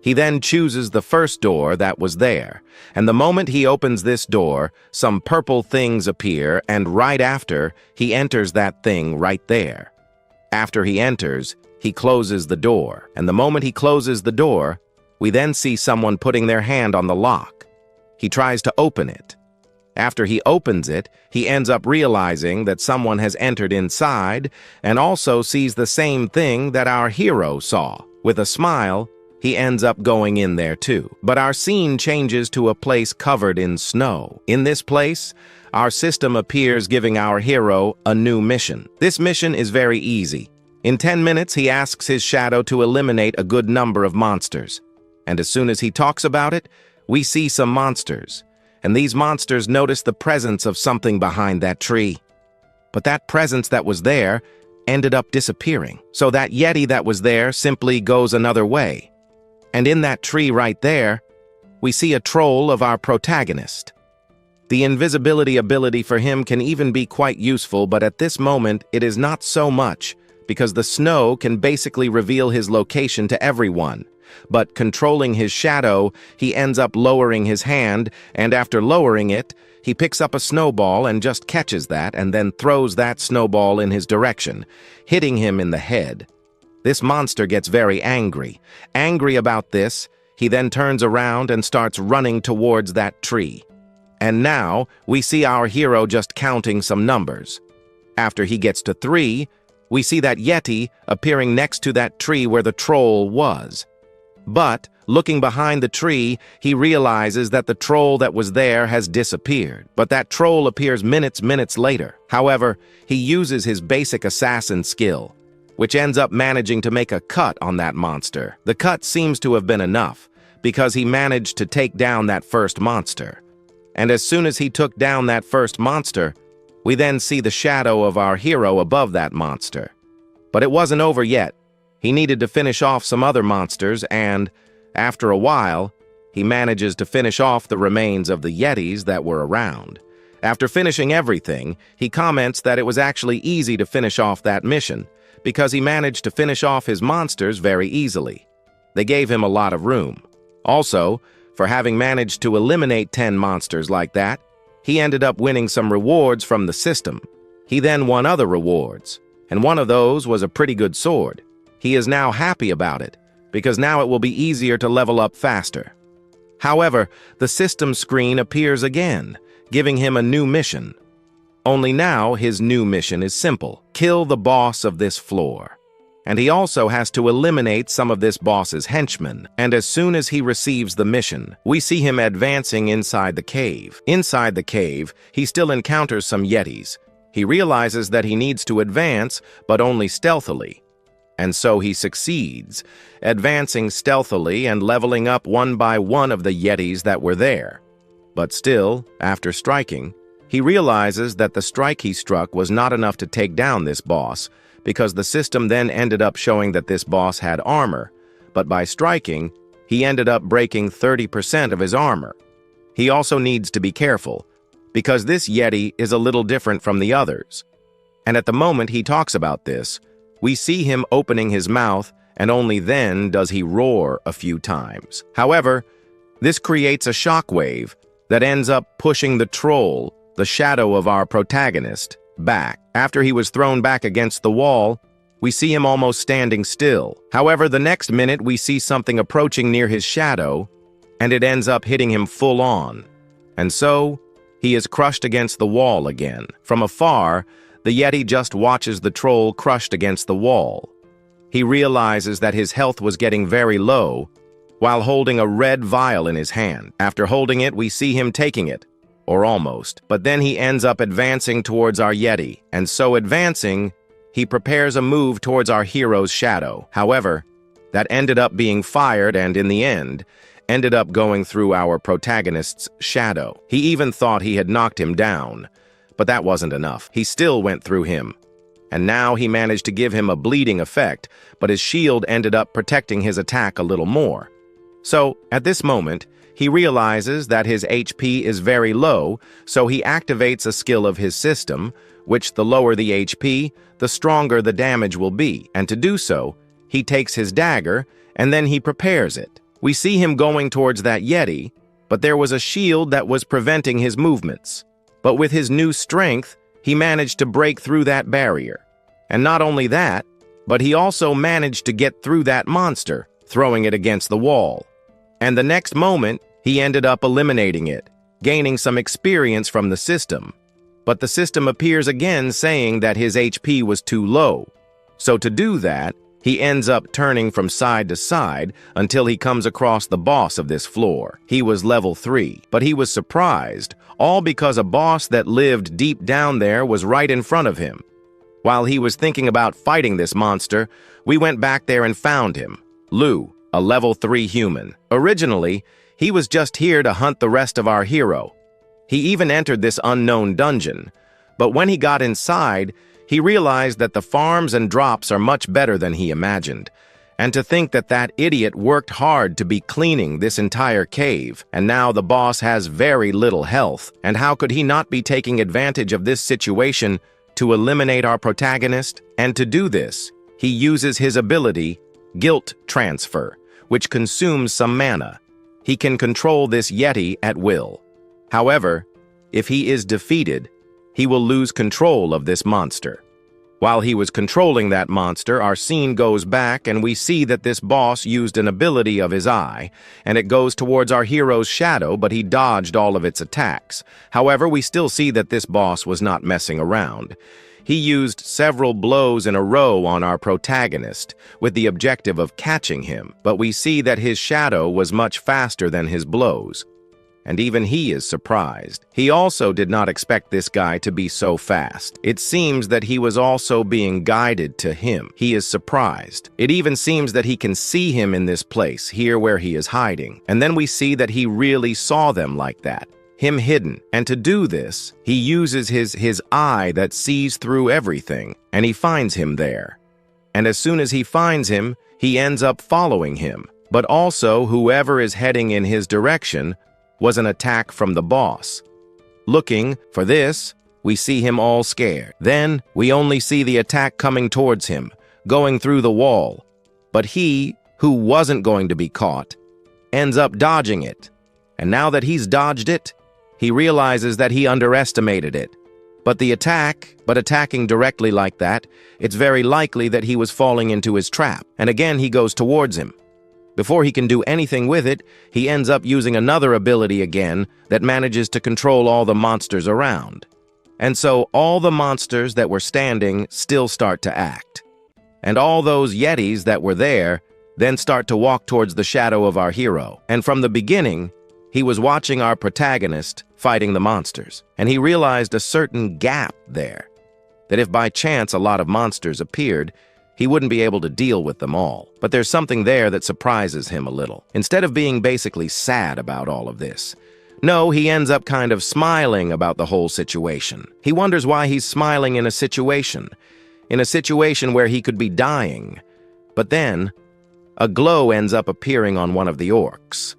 He then chooses the first door that was there, and the moment he opens this door, some purple things appear, and right after, he enters that thing right there. After he enters, he closes the door, and the moment he closes the door, we then see someone putting their hand on the lock. He tries to open it. After he opens it, he ends up realizing that someone has entered inside and also sees the same thing that our hero saw. With a smile, he ends up going in there too. But our scene changes to a place covered in snow. In this place, our system appears giving our hero a new mission. This mission is very easy. In 10 minutes, he asks his shadow to eliminate a good number of monsters. And as soon as he talks about it, we see some monsters. And these monsters notice the presence of something behind that tree. But that presence that was there ended up disappearing. So that yeti that was there simply goes another way. And in that tree right there, we see a troll of our protagonist. The invisibility ability for him can even be quite useful, but at this moment it is not so much, because the snow can basically reveal his location to everyone. But controlling his shadow, he ends up lowering his hand, and after lowering it, he picks up a snowball and just catches that and then throws that snowball in his direction, hitting him in the head. This monster gets very angry. Angry about this, he then turns around and starts running towards that tree. And now, we see our hero just counting some numbers. After he gets to 3, we see that yeti appearing next to that tree where the troll was. But, looking behind the tree, he realizes that the troll that was there has disappeared. But that troll appears minutes later. However, he uses his basic assassin skill, which ends up managing to make a cut on that monster. The cut seems to have been enough, because he managed to take down that first monster. And as soon as he took down that first monster, we then see the shadow of our hero above that monster. But it wasn't over yet. He needed to finish off some other monsters and, after a while, he manages to finish off the remains of the yetis that were around. After finishing everything, he comments that it was actually easy to finish off that mission, because he managed to finish off his monsters very easily. They gave him a lot of room. Also, for having managed to eliminate 10 monsters like that, he ended up winning some rewards from the system. He then won other rewards, and one of those was a pretty good sword. He is now happy about it, because now it will be easier to level up faster. However, the system screen appears again, giving him a new mission. Only now his new mission is simple: kill the boss of this floor. And he also has to eliminate some of this boss's henchmen. And as soon as he receives the mission, we see him advancing inside the cave. Inside the cave, he still encounters some yetis. He realizes that he needs to advance, but only stealthily. And so he succeeds, advancing stealthily and leveling up one by one of the yetis that were there. But still, after striking, he realizes that the strike he struck was not enough to take down this boss, because the system then ended up showing that this boss had armor, but by striking, he ended up breaking 30% of his armor. He also needs to be careful, because this yeti is a little different from the others. And at the moment he talks about this, we see him opening his mouth, and only then does he roar a few times. However, this creates a shockwave that ends up pushing the troll, the shadow of our protagonist, back. After he was thrown back against the wall, we see him almost standing still. However, the next minute we see something approaching near his shadow, and it ends up hitting him full on. And so, he is crushed against the wall again. From afar, the yeti just watches the troll crushed against the wall. He realizes that his health was getting very low, while holding a red vial in his hand. After holding it, we see him taking it, or almost. But then he ends up advancing towards our yeti, and so advancing, he prepares a move towards our hero's shadow. However, that ended up being fired and, in the end, ended up going through our protagonist's shadow. He even thought he had knocked him down, but that wasn't enough. He still went through him, and now he managed to give him a bleeding effect, but his shield ended up protecting his attack a little more. So, at this moment, he realizes that his HP is very low, so he activates a skill of his system, which the lower the HP, the stronger the damage will be. And to do so, he takes his dagger, and then he prepares it. We see him going towards that yeti, but there was a shield that was preventing his movements. But with his new strength, he managed to break through that barrier. And not only that, but he also managed to get through that monster, throwing it against the wall. And the next moment, he ended up eliminating it, gaining some experience from the system. But the system appears again saying that his HP was too low. So to do that, he ends up turning from side to side until he comes across the boss of this floor. He was level 3, but he was surprised, all because a boss that lived deep down there was right in front of him. While he was thinking about fighting this monster, we went back there and found him, Lu, a level 3 human. Originally, he was just here to hunt the rest of our hero. He even entered this unknown dungeon, but when he got inside, he realized that the farms and drops are much better than he imagined. And to think that that idiot worked hard to be cleaning this entire cave, and now the boss has very little health. And how could he not be taking advantage of this situation to eliminate our protagonist? And to do this, he uses his ability, Guilt Transfer, which consumes some mana. He can control this yeti at will. However, if he is defeated, he will lose control of this monster. While he was controlling that monster, our scene goes back and we see that this boss used an ability of his eye, and it goes towards our hero's shadow, but he dodged all of its attacks. However, we still see that this boss was not messing around. He used several blows in a row on our protagonist, with the objective of catching him, but we see that his shadow was much faster than his blows. And even he is surprised. He also did not expect this guy to be so fast. It seems that he was also being guided to him. He is surprised. It even seems that he can see him in this place, here where he is hiding. And then we see that he really saw them like that. Him hidden. And to do this, he uses his eye that sees through everything, and he finds him there. And as soon as he finds him, he ends up following him. but also whoever is heading in his direction was an attack from the boss. Looking for this, we see him all scared. Then we only see the attack coming towards him, going through the wall. But he, who wasn't going to be caught, ends up dodging it. And now that he's dodged it, he realizes that he underestimated it. But attacking directly like that, it's very likely that he was falling into his trap. And again, he goes towards him. Before he can do anything with it, he ends up using another ability again that manages to control all the monsters around. And so all the monsters that were standing still start to act. And all those yetis that were there then start to walk towards the shadow of our hero. And from the beginning, he was watching our protagonist fighting the monsters. And he realized a certain gap there, that if by chance a lot of monsters appeared, he wouldn't be able to deal with them all. But there's something there that surprises him a little. Instead of being basically sad about all of this, no, he ends up kind of smiling about the whole situation. He wonders why he's smiling in a situation where he could be dying. But then, a glow ends up appearing on one of the orcs.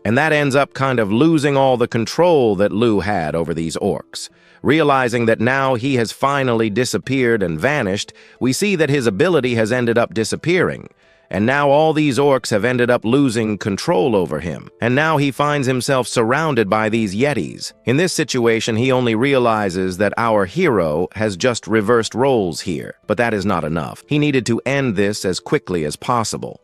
And that ends up kind of losing all the control that Lu had over these orcs. Realizing that now he has finally disappeared and vanished, we see that his ability has ended up disappearing. And now all these orcs have ended up losing control over him. And now he finds himself surrounded by these yetis. In this situation, he only realizes that our hero has just reversed roles here. But that is not enough. He needed to end this as quickly as possible.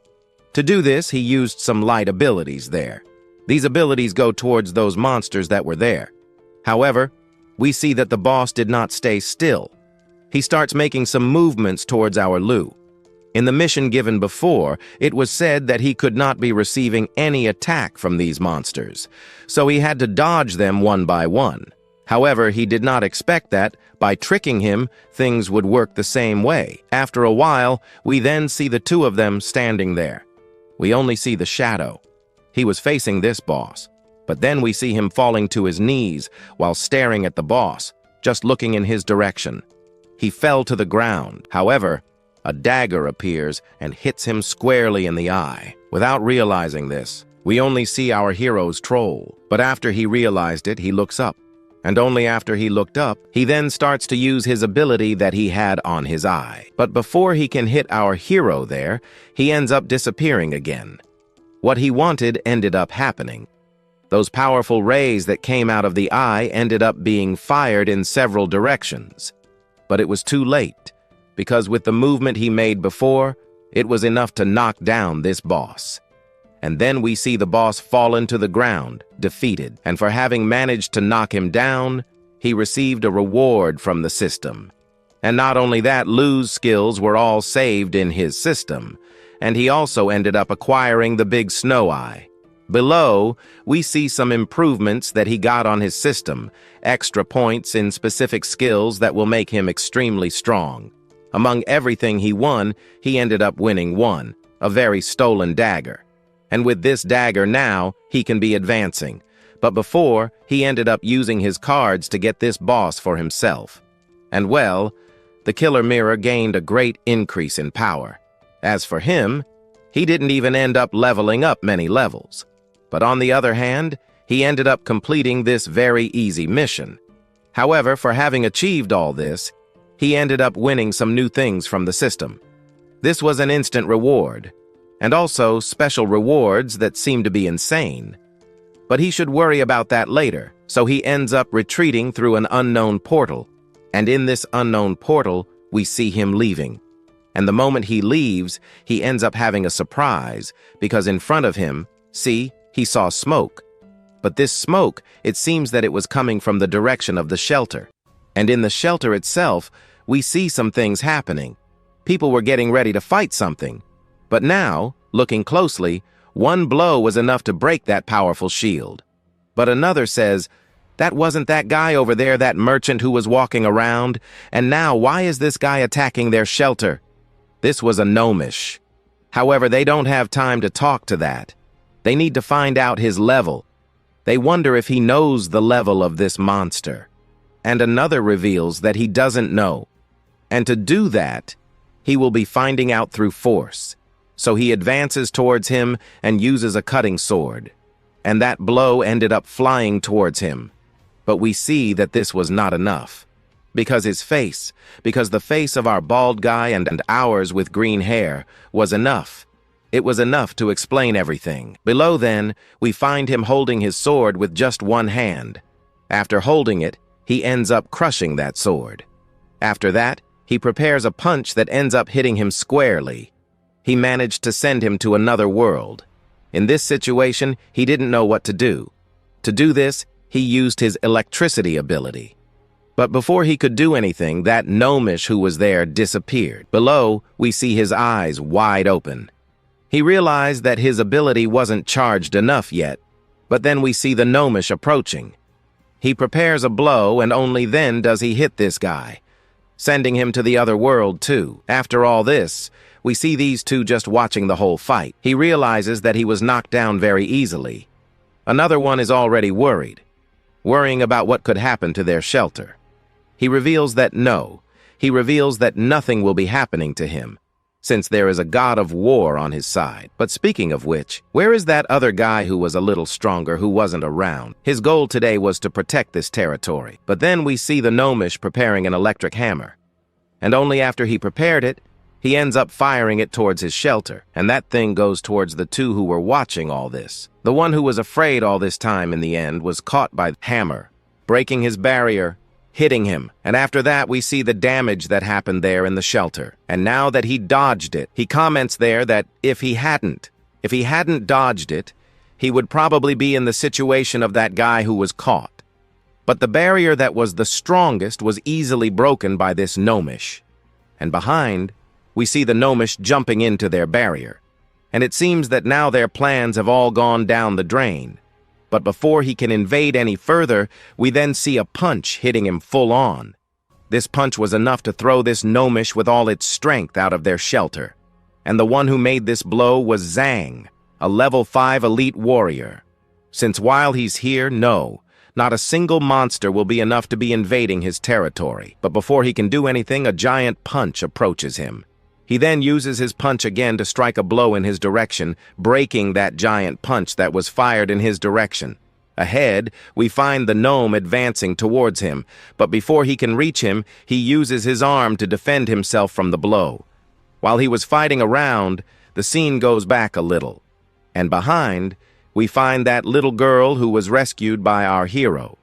To do this, he used some light abilities there. These abilities go towards those monsters that were there. However, we see that the boss did not stay still. He starts making some movements towards our Lu. In the mission given before, it was said that he could not be receiving any attack from these monsters, so he had to dodge them one by one. However, he did not expect that, by tricking him, things would work the same way. After a while, we then see the two of them standing there. We only see the shadow. He was facing this boss, but then we see him falling to his knees while staring at the boss, just looking in his direction. He fell to the ground. However, a dagger appears and hits him squarely in the eye. Without realizing this, we only see our hero's troll. But after he realized it, he looks up. And only after he looked up, he then starts to use his ability that he had on his eye. But before he can hit our hero there, he ends up disappearing again. What he wanted ended up happening. Those powerful rays that came out of the eye ended up being fired in several directions. But it was too late, because with the movement he made before, it was enough to knock down this boss. And then we see the boss fallen to the ground, defeated. And for having managed to knock him down, he received a reward from the system. And not only that, Lu's skills were all saved in his system, and he also ended up acquiring the big snow eye. Below, we see some improvements that he got on his system, extra points in specific skills that will make him extremely strong. Among everything he won, he ended up winning one, a very stolen dagger. And with this dagger now, he can be advancing. But before, he ended up using his cards to get this boss for himself. And well, the killer mirror gained a great increase in power. As for him, he didn't even end up leveling up many levels. But on the other hand, he ended up completing this very easy mission. However, for having achieved all this, he ended up winning some new things from the system. This was an instant reward, and also special rewards that seem to be insane. But he should worry about that later, so he ends up retreating through an unknown portal. And in this unknown portal, we see him leaving. And the moment he leaves, he ends up having a surprise, because in front of him, see, he saw smoke. But this smoke, it seems that it was coming from the direction of the shelter. And in the shelter itself, we see some things happening. People were getting ready to fight something. But now, looking closely, one blow was enough to break that powerful shield. But another says, that wasn't that guy over there, that merchant who was walking around, and now why is this guy attacking their shelter? This was a gnomish. However, they don't have time to talk to that. They need to find out his level. They wonder if he knows the level of this monster. And another reveals that he doesn't know. And to do that, he will be finding out through force. So he advances towards him and uses a cutting sword. And that blow ended up flying towards him. But we see that this was not enough. Because the face of our bald guy and ours with green hair was enough. It was enough to explain everything. Below then, we find him holding his sword with just one hand. After holding it, he ends up crushing that sword. After that, he prepares a punch that ends up hitting him squarely. He managed to send him to another world. In this situation, he didn't know what to do. To do this, he used his electricity ability. But before he could do anything, that gnomish who was there disappeared. Below, we see his eyes wide open. He realized that his ability wasn't charged enough yet, but then we see the gnomish approaching. He prepares a blow, and only then does he hit this guy, sending him to the other world too. After all this, we see these two just watching the whole fight. He realizes that he was knocked down very easily. Another one is already worrying about what could happen to their shelter. He reveals that nothing will be happening to him, since there is a god of war on his side. But speaking of which, where is that other guy who was a little stronger who wasn't around? His goal today was to protect this territory. But then we see the gnomish preparing an electric hammer. And only after he prepared it, he ends up firing it towards his shelter. And that thing goes towards the two who were watching all this. The one who was afraid all this time in the end was caught by the hammer, breaking his barrier, hitting him. And after that, we see the damage that happened there in the shelter. And now that he dodged it, he comments there that if he hadn't dodged it, he would probably be in the situation of that guy who was caught. But the barrier that was the strongest was easily broken by this gnomish. And behind, we see the gnomish jumping into their barrier. And it seems that now their plans have all gone down the drain. But before he can invade any further, we then see a punch hitting him full on. This punch was enough to throw this gnomish with all its strength out of their shelter. And the one who made this blow was Zhang, a level 5 elite warrior. Since while he's here, not a single monster will be enough to be invading his territory. But before he can do anything, a giant punch approaches him. He then uses his punch again to strike a blow in his direction, breaking that giant punch that was fired in his direction. Ahead, we find the gnome advancing towards him, but before he can reach him, he uses his arm to defend himself from the blow. While he was fighting around, the scene goes back a little. And behind, we find that little girl who was rescued by our hero.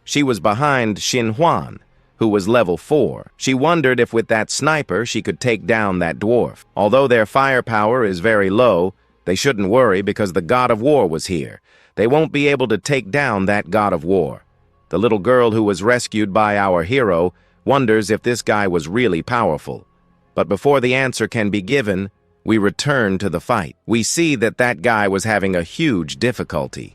She was behind Xin Huan, who was level 4. She wondered if with that sniper she could take down that dwarf. Although their firepower is very low, they shouldn't worry because the god of war was here. They won't be able to take down that god of war. The little girl who was rescued by our hero wonders if this guy was really powerful. But before the answer can be given, we return to the fight. We see that guy was having a huge difficulty.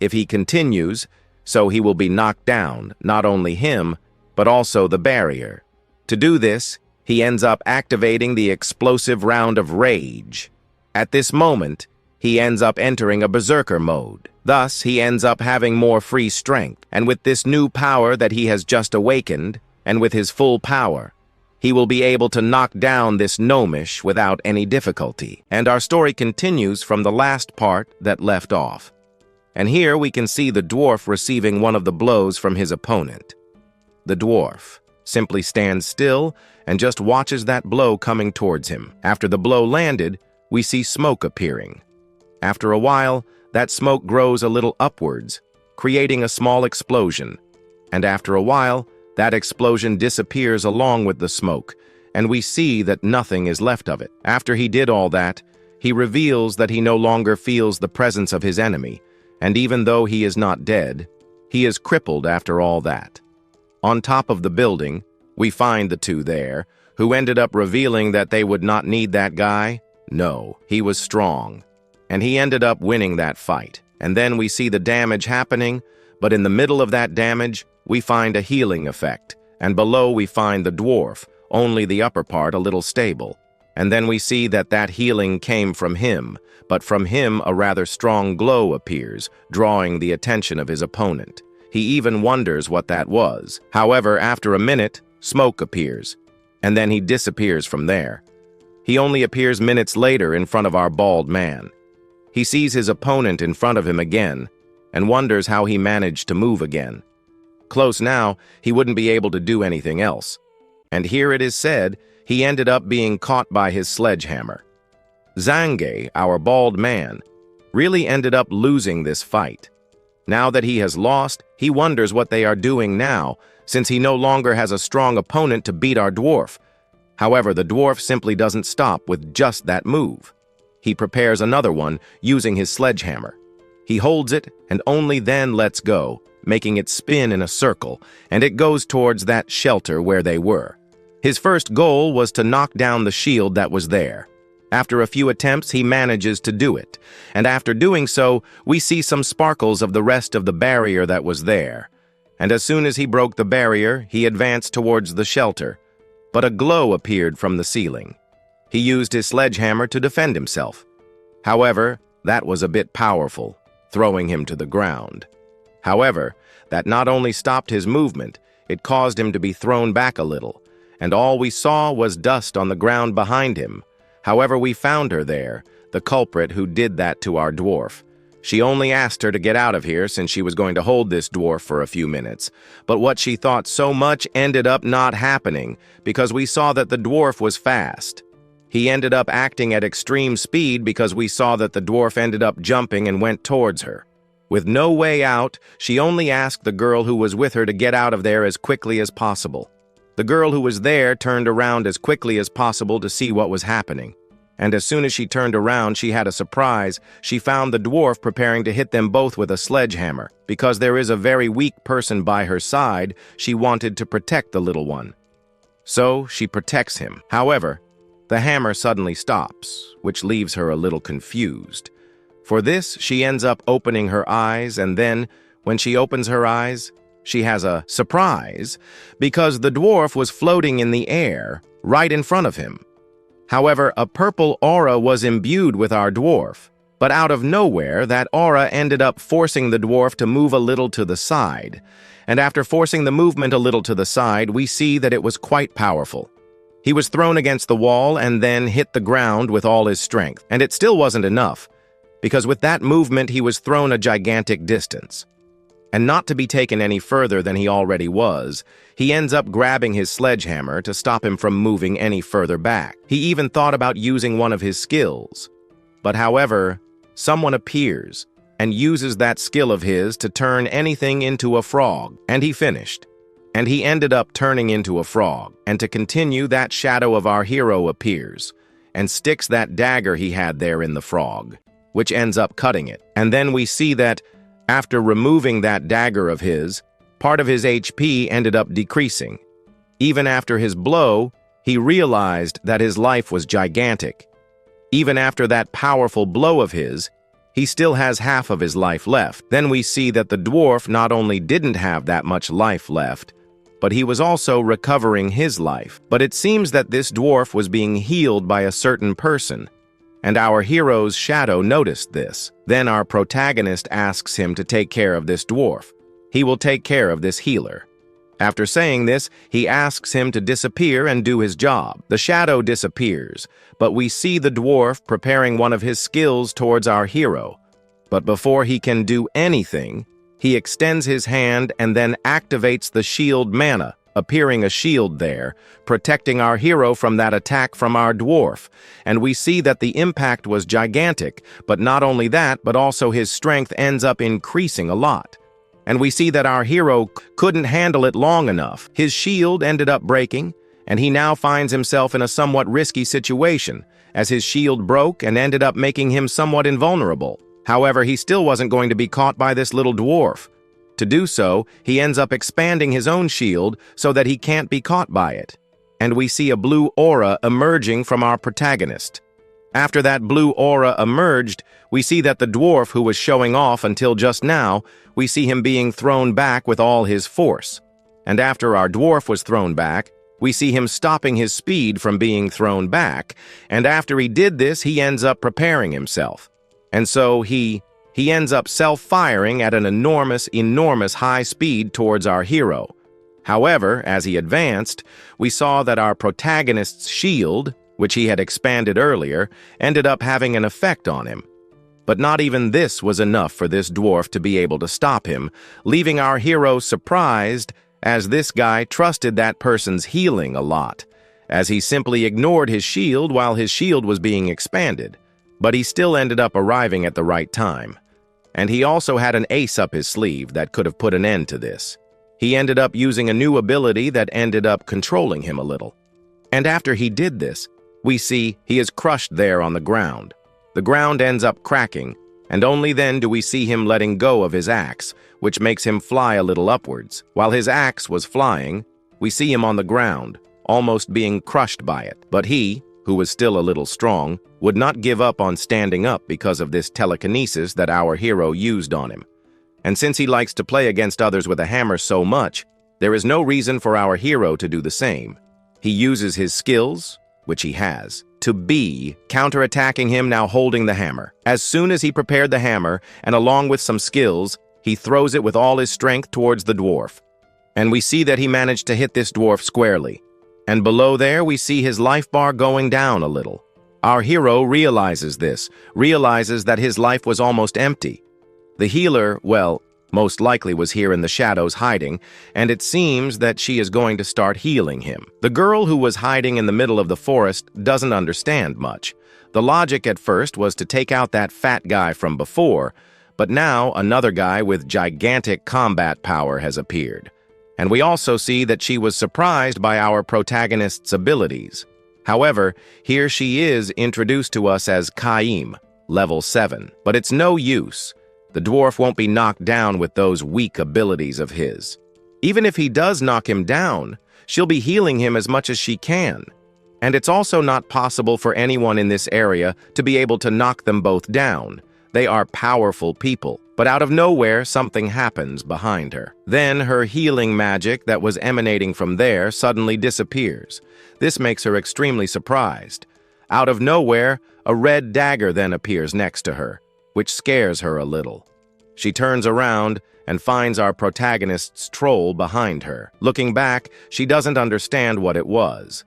If he continues, so he will be knocked down, not only him, but also the barrier. To do this, he ends up activating the explosive round of rage. At this moment, he ends up entering a berserker mode. Thus, he ends up having more free strength, and with this new power that he has just awakened, and with his full power, he will be able to knock down this gnomish without any difficulty. And our story continues from the last part that left off. And here we can see the dwarf receiving one of the blows from his opponent. The dwarf simply stands still and just watches that blow coming towards him. After the blow landed, we see smoke appearing. After a while, that smoke grows a little upwards, creating a small explosion. And after a while, that explosion disappears along with the smoke, and we see that nothing is left of it. After he did all that, he reveals that he no longer feels the presence of his enemy, and even though he is not dead, he is crippled after all that. On top of the building, we find the two there, who ended up revealing that they would not need that guy. No, he was strong, and he ended up winning that fight. And then we see the damage happening, but in the middle of that damage, we find a healing effect, and below we find the dwarf, only the upper part a little stable. And then we see that healing came from him, but from him a rather strong glow appears, drawing the attention of his opponent. He even wonders what that was. However, after a minute, smoke appears, and then he disappears from there. He only appears minutes later in front of our bald man. He sees his opponent in front of him again and wonders how he managed to move again. Close now, he wouldn't be able to do anything else. And here it is said, he ended up being caught by his sledgehammer. Zange, our bald man, really ended up losing this fight. Now that he has lost, he wonders what they are doing now, since he no longer has a strong opponent to beat our dwarf. However, the dwarf simply doesn't stop with just that move. He prepares another one using his sledgehammer. He holds it and only then lets go, making it spin in a circle, and it goes towards that shelter where they were. His first goal was to knock down the shield that was there. After a few attempts, he manages to do it, and after doing so, we see some sparkles of the rest of the barrier that was there. And as soon as he broke the barrier, he advanced towards the shelter, but a glow appeared from the ceiling. He used his sledgehammer to defend himself. However, that was a bit powerful, throwing him to the ground. However, that not only stopped his movement, it caused him to be thrown back a little, and all we saw was dust on the ground behind him. However, we found her there, the culprit who did that to our dwarf. She only asked her to get out of here since she was going to hold this dwarf for a few minutes. But what she thought so much ended up not happening, because we saw that the dwarf was fast. He ended up acting at extreme speed because we saw that the dwarf ended up jumping and went towards her. With no way out, she only asked the girl who was with her to get out of there as quickly as possible. The girl who was there turned around as quickly as possible to see what was happening. And as soon as she turned around, she had a surprise. She found the dwarf preparing to hit them both with a sledgehammer. Because there is a very weak person by her side, she wanted to protect the little one. So she protects him. However, the hammer suddenly stops, which leaves her a little confused. For this, she ends up opening her eyes, and then, when she opens her eyes, she has a surprise, because the dwarf was floating in the air, right in front of him. However, a purple aura was imbued with our dwarf, but out of nowhere, that aura ended up forcing the dwarf to move a little to the side. And after forcing the movement a little to the side, we see that it was quite powerful. He was thrown against the wall and then hit the ground with all his strength, and it still wasn't enough, because with that movement he was thrown a gigantic distance. And not to be taken any further than he already was, he ends up grabbing his sledgehammer to stop him from moving any further back. He even thought about using one of his skills. But however, someone appears and uses that skill of his to turn anything into a frog, and he finished. And he ended up turning into a frog, and to continue, that shadow of our hero appears and sticks that dagger he had there in the frog, which ends up cutting it. And then we see that after removing that dagger of his, part of his HP ended up decreasing. Even after his blow, he realized that his life was gigantic. Even after that powerful blow of his, he still has half of his life left. Then we see that the dwarf not only didn't have that much life left, but he was also recovering his life. But it seems that this dwarf was being healed by a certain person, and our hero's shadow noticed this. Then our protagonist asks him to take care of this dwarf. He will take care of this healer. After saying this, he asks him to disappear and do his job. The shadow disappears, but we see the dwarf preparing one of his skills towards our hero. But before he can do anything, he extends his hand and then activates the shield mana, appearing a shield there, protecting our hero from that attack from our dwarf. And we see that the impact was gigantic, but not only that, but also his strength ends up increasing a lot. And we see that our hero couldn't handle it long enough. His shield ended up breaking, and he now finds himself in a somewhat risky situation, as his shield broke and ended up making him somewhat invulnerable. However, he still wasn't going to be caught by this little dwarf. To do so, he ends up expanding his own shield so that he can't be caught by it. And we see a blue aura emerging from our protagonist. After that blue aura emerged, we see that the dwarf who was showing off until just now, we see him being thrown back with all his force. And after our dwarf was thrown back, we see him stopping his speed from being thrown back. And after he did this, he ends up preparing himself. And so he ends up self-firing at an enormous high speed towards our hero. However, as he advanced, we saw that our protagonist's shield which he had expanded earlier, ended up having an effect on him. But not even this was enough for this dwarf to be able to stop him, leaving our hero surprised as this guy trusted that person's healing a lot, as he simply ignored his shield while his shield was being expanded. But he still ended up arriving at the right time. And he also had an ace up his sleeve that could have put an end to this. He ended up using a new ability that ended up controlling him a little. And after he did this, we see he is crushed there on the ground. The ground ends up cracking, and only then do we see him letting go of his axe, which makes him fly a little upwards. While his axe was flying, we see him on the ground, almost being crushed by it. But he, who was still a little strong, would not give up on standing up because of this telekinesis that our hero used on him. And since he likes to play against others with a hammer so much, there is no reason for our hero to do the same. He uses his skills, which he has, to be counterattacking him now holding the hammer. As soon as he prepared the hammer, and along with some skills, he throws it with all his strength towards the dwarf. And we see that he managed to hit this dwarf squarely. And below there, we see his life bar going down a little. Our hero realizes this, realizes that his life was almost empty. The healer, well, most likely was here in the shadows hiding, and it seems that she is going to start healing him. The girl who was hiding in the middle of the forest doesn't understand much. The logic at first was to take out that fat guy from before, but now another guy with gigantic combat power has appeared. And we also see that she was surprised by our protagonist's abilities. However, here she is introduced to us as Kaim, level 7. But it's no use. The dwarf won't be knocked down with those weak abilities of his. Even if he does knock him down, she'll be healing him as much as she can. And it's also not possible for anyone in this area to be able to knock them both down. They are powerful people. But out of nowhere, something happens behind her. Then her healing magic that was emanating from there suddenly disappears. This makes her extremely surprised. Out of nowhere, a red dagger then appears next to her, which scares her a little. She turns around and finds our protagonist's troll behind her. Looking back, she doesn't understand what it was.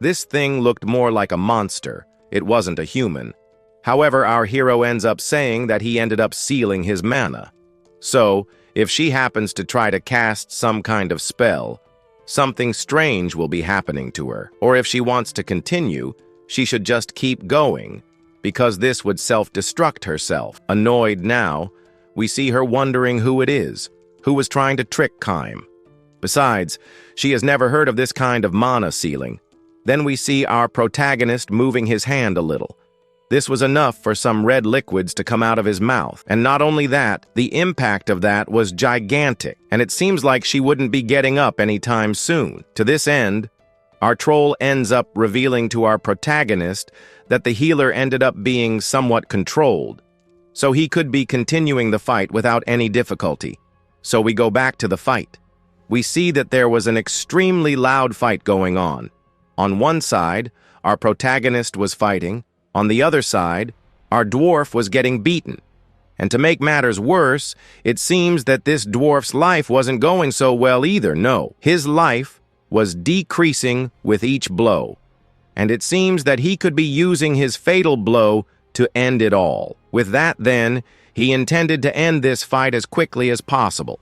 This thing looked more like a monster. It wasn't a human. However, our hero ends up saying that he ended up sealing his mana. So, if she happens to try to cast some kind of spell, something strange will be happening to her. Or if she wants to continue, she should just keep going, because this would self-destruct herself. Annoyed now, we see her wondering who it is, who was trying to trick Kaim. Besides, she has never heard of this kind of mana sealing. Then we see our protagonist moving his hand a little. This was enough for some red liquids to come out of his mouth. And not only that, the impact of that was gigantic, and it seems like she wouldn't be getting up anytime soon. To this end, our troll ends up revealing to our protagonist that the healer ended up being somewhat controlled, so he could be continuing the fight without any difficulty. So we go back to the fight. We see that there was an extremely loud fight going on. On one side, our protagonist was fighting. On the other side, our dwarf was getting beaten. And to make matters worse, it seems that this dwarf's life wasn't going so well either. No, his life was decreasing with each blow. And it seems that he could be using his fatal blow to end it all. With that, then, he intended to end this fight as quickly as possible.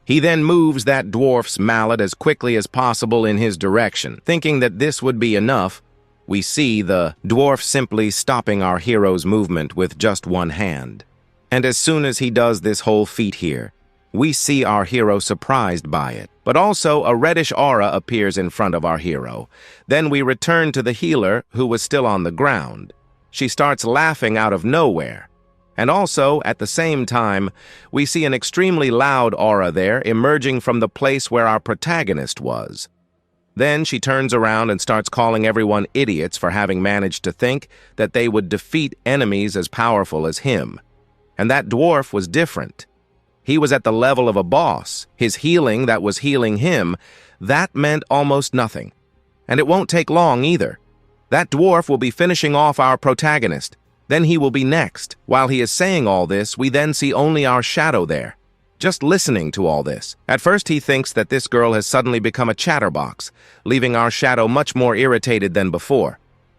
He then moves that dwarf's mallet as quickly as possible in his direction. Thinking that this would be enough, we see the dwarf simply stopping our hero's movement with just one hand. And as soon as he does this whole feat here, we see our hero surprised by it. But also a reddish aura appears in front of our hero. Then we return to the healer, who was still on the ground. She starts laughing out of nowhere. And also, at the same time, we see an extremely loud aura there emerging from the place where our protagonist was. Then she turns around and starts calling everyone idiots for having managed to think that they would defeat enemies as powerful as him. And that dwarf was different. He was at the level of a boss. His healing that was healing him, that meant almost nothing. And it won't take long either. That dwarf will be finishing off our protagonist. Then he will be next. While he is saying all this, we then see only our shadow there, just listening to all this. At first he thinks that this girl has suddenly become a chatterbox, leaving our shadow much more irritated than before.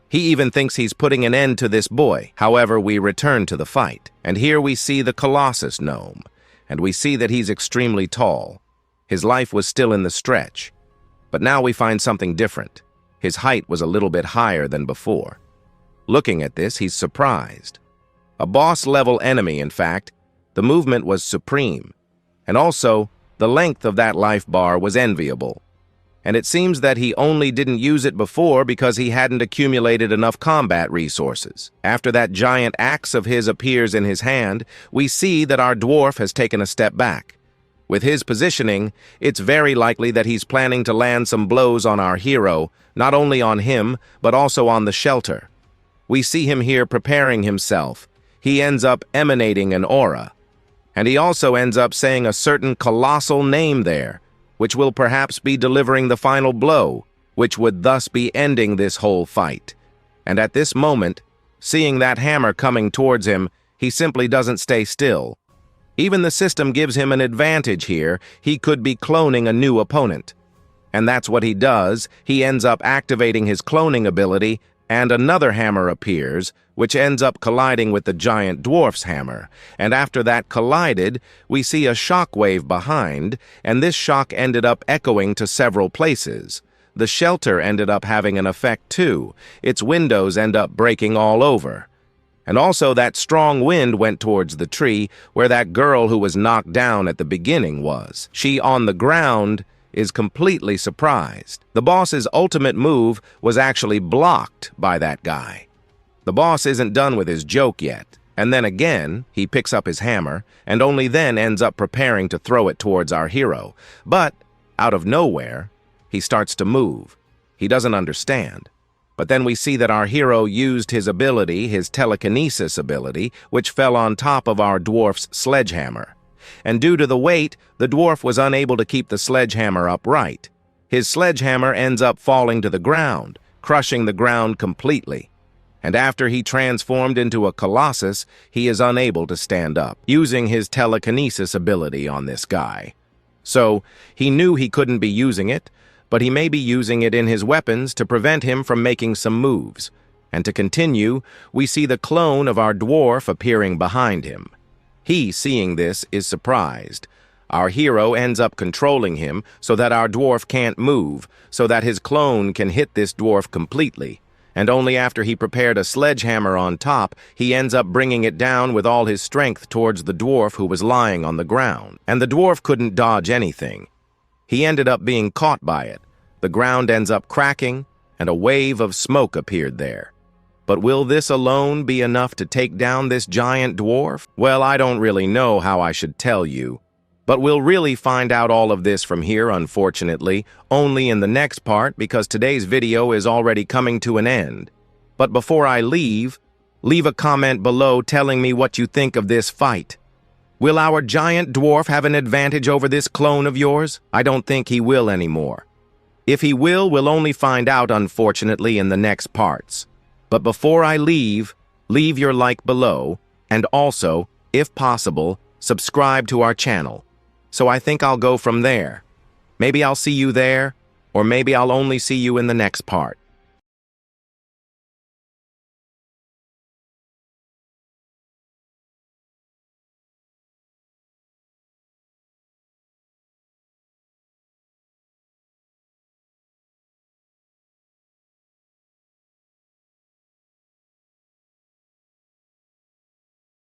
He even thinks he's putting an end to this boy. However, we return to the fight, and here we see the colossus gnome, and we see that he's extremely tall. His life was still in the stretch, but now we find something different. His height was a little bit higher than before. Looking at this, he's surprised. A boss-level enemy, in fact. The movement was supreme, and also the length of that life bar was enviable. And it seems that he only didn't use it before because he hadn't accumulated enough combat resources. After that giant axe of his appears in his hand, we see that our dwarf has taken a step back. With his positioning, it's very likely that he's planning to land some blows on our hero, not only on him, but also on the shelter. We see him here preparing himself. He ends up emanating an aura. And he also ends up saying a certain colossal name there, which will perhaps be delivering the final blow, which would thus be ending this whole fight. And at this moment, seeing that hammer coming towards him, he simply doesn't stay still. Even the system gives him an advantage here. He could be cloning a new opponent. And that's what he does. He ends up activating his cloning ability, and another hammer appears, which ends up colliding with the giant dwarf's hammer. And after that collided, we see a shockwave behind, and this shock ended up echoing to several places. The shelter ended up having an effect too. Its windows end up breaking all over. And also that strong wind went towards the tree where that girl who was knocked down at the beginning was. She, on the ground, is completely surprised. The boss's ultimate move was actually blocked by that guy. The boss isn't done with his joke yet, and then again, he picks up his hammer, and only then ends up preparing to throw it towards our hero. But, out of nowhere, he starts to move. He doesn't understand. But then we see that our hero used his ability, his telekinesis ability, which fell on top of our dwarf's sledgehammer. And due to the weight, the dwarf was unable to keep the sledgehammer upright. His sledgehammer ends up falling to the ground, crushing the ground completely. And after he transformed into a colossus, he is unable to stand up, using his telekinesis ability on this guy. So, he knew he couldn't be using it, but he may be using it in his weapons to prevent him from making some moves. And to continue, we see the clone of our dwarf appearing behind him. He, seeing this, is surprised. Our hero ends up controlling him so that our dwarf can't move, so that his clone can hit this dwarf completely. And only after he prepared a sledgehammer on top, he ends up bringing it down with all his strength towards the dwarf who was lying on the ground. And the dwarf couldn't dodge anything. He ended up being caught by it. The ground ends up cracking, and a wave of smoke appeared there. But will this alone be enough to take down this giant dwarf? Well, I don't really know how I should tell you. But we'll really find out all of this from here, unfortunately, only in the next part because today's video is already coming to an end. But before I leave a comment below telling me what you think of this fight. Will our giant dwarf have an advantage over this clone of yours? I don't think he will anymore. If he will, we'll only find out, unfortunately, in the next parts. But before I leave your like below, and also, if possible, subscribe to our channel. So I think I'll go from there. Maybe I'll see you there, or maybe I'll only see you in the next part.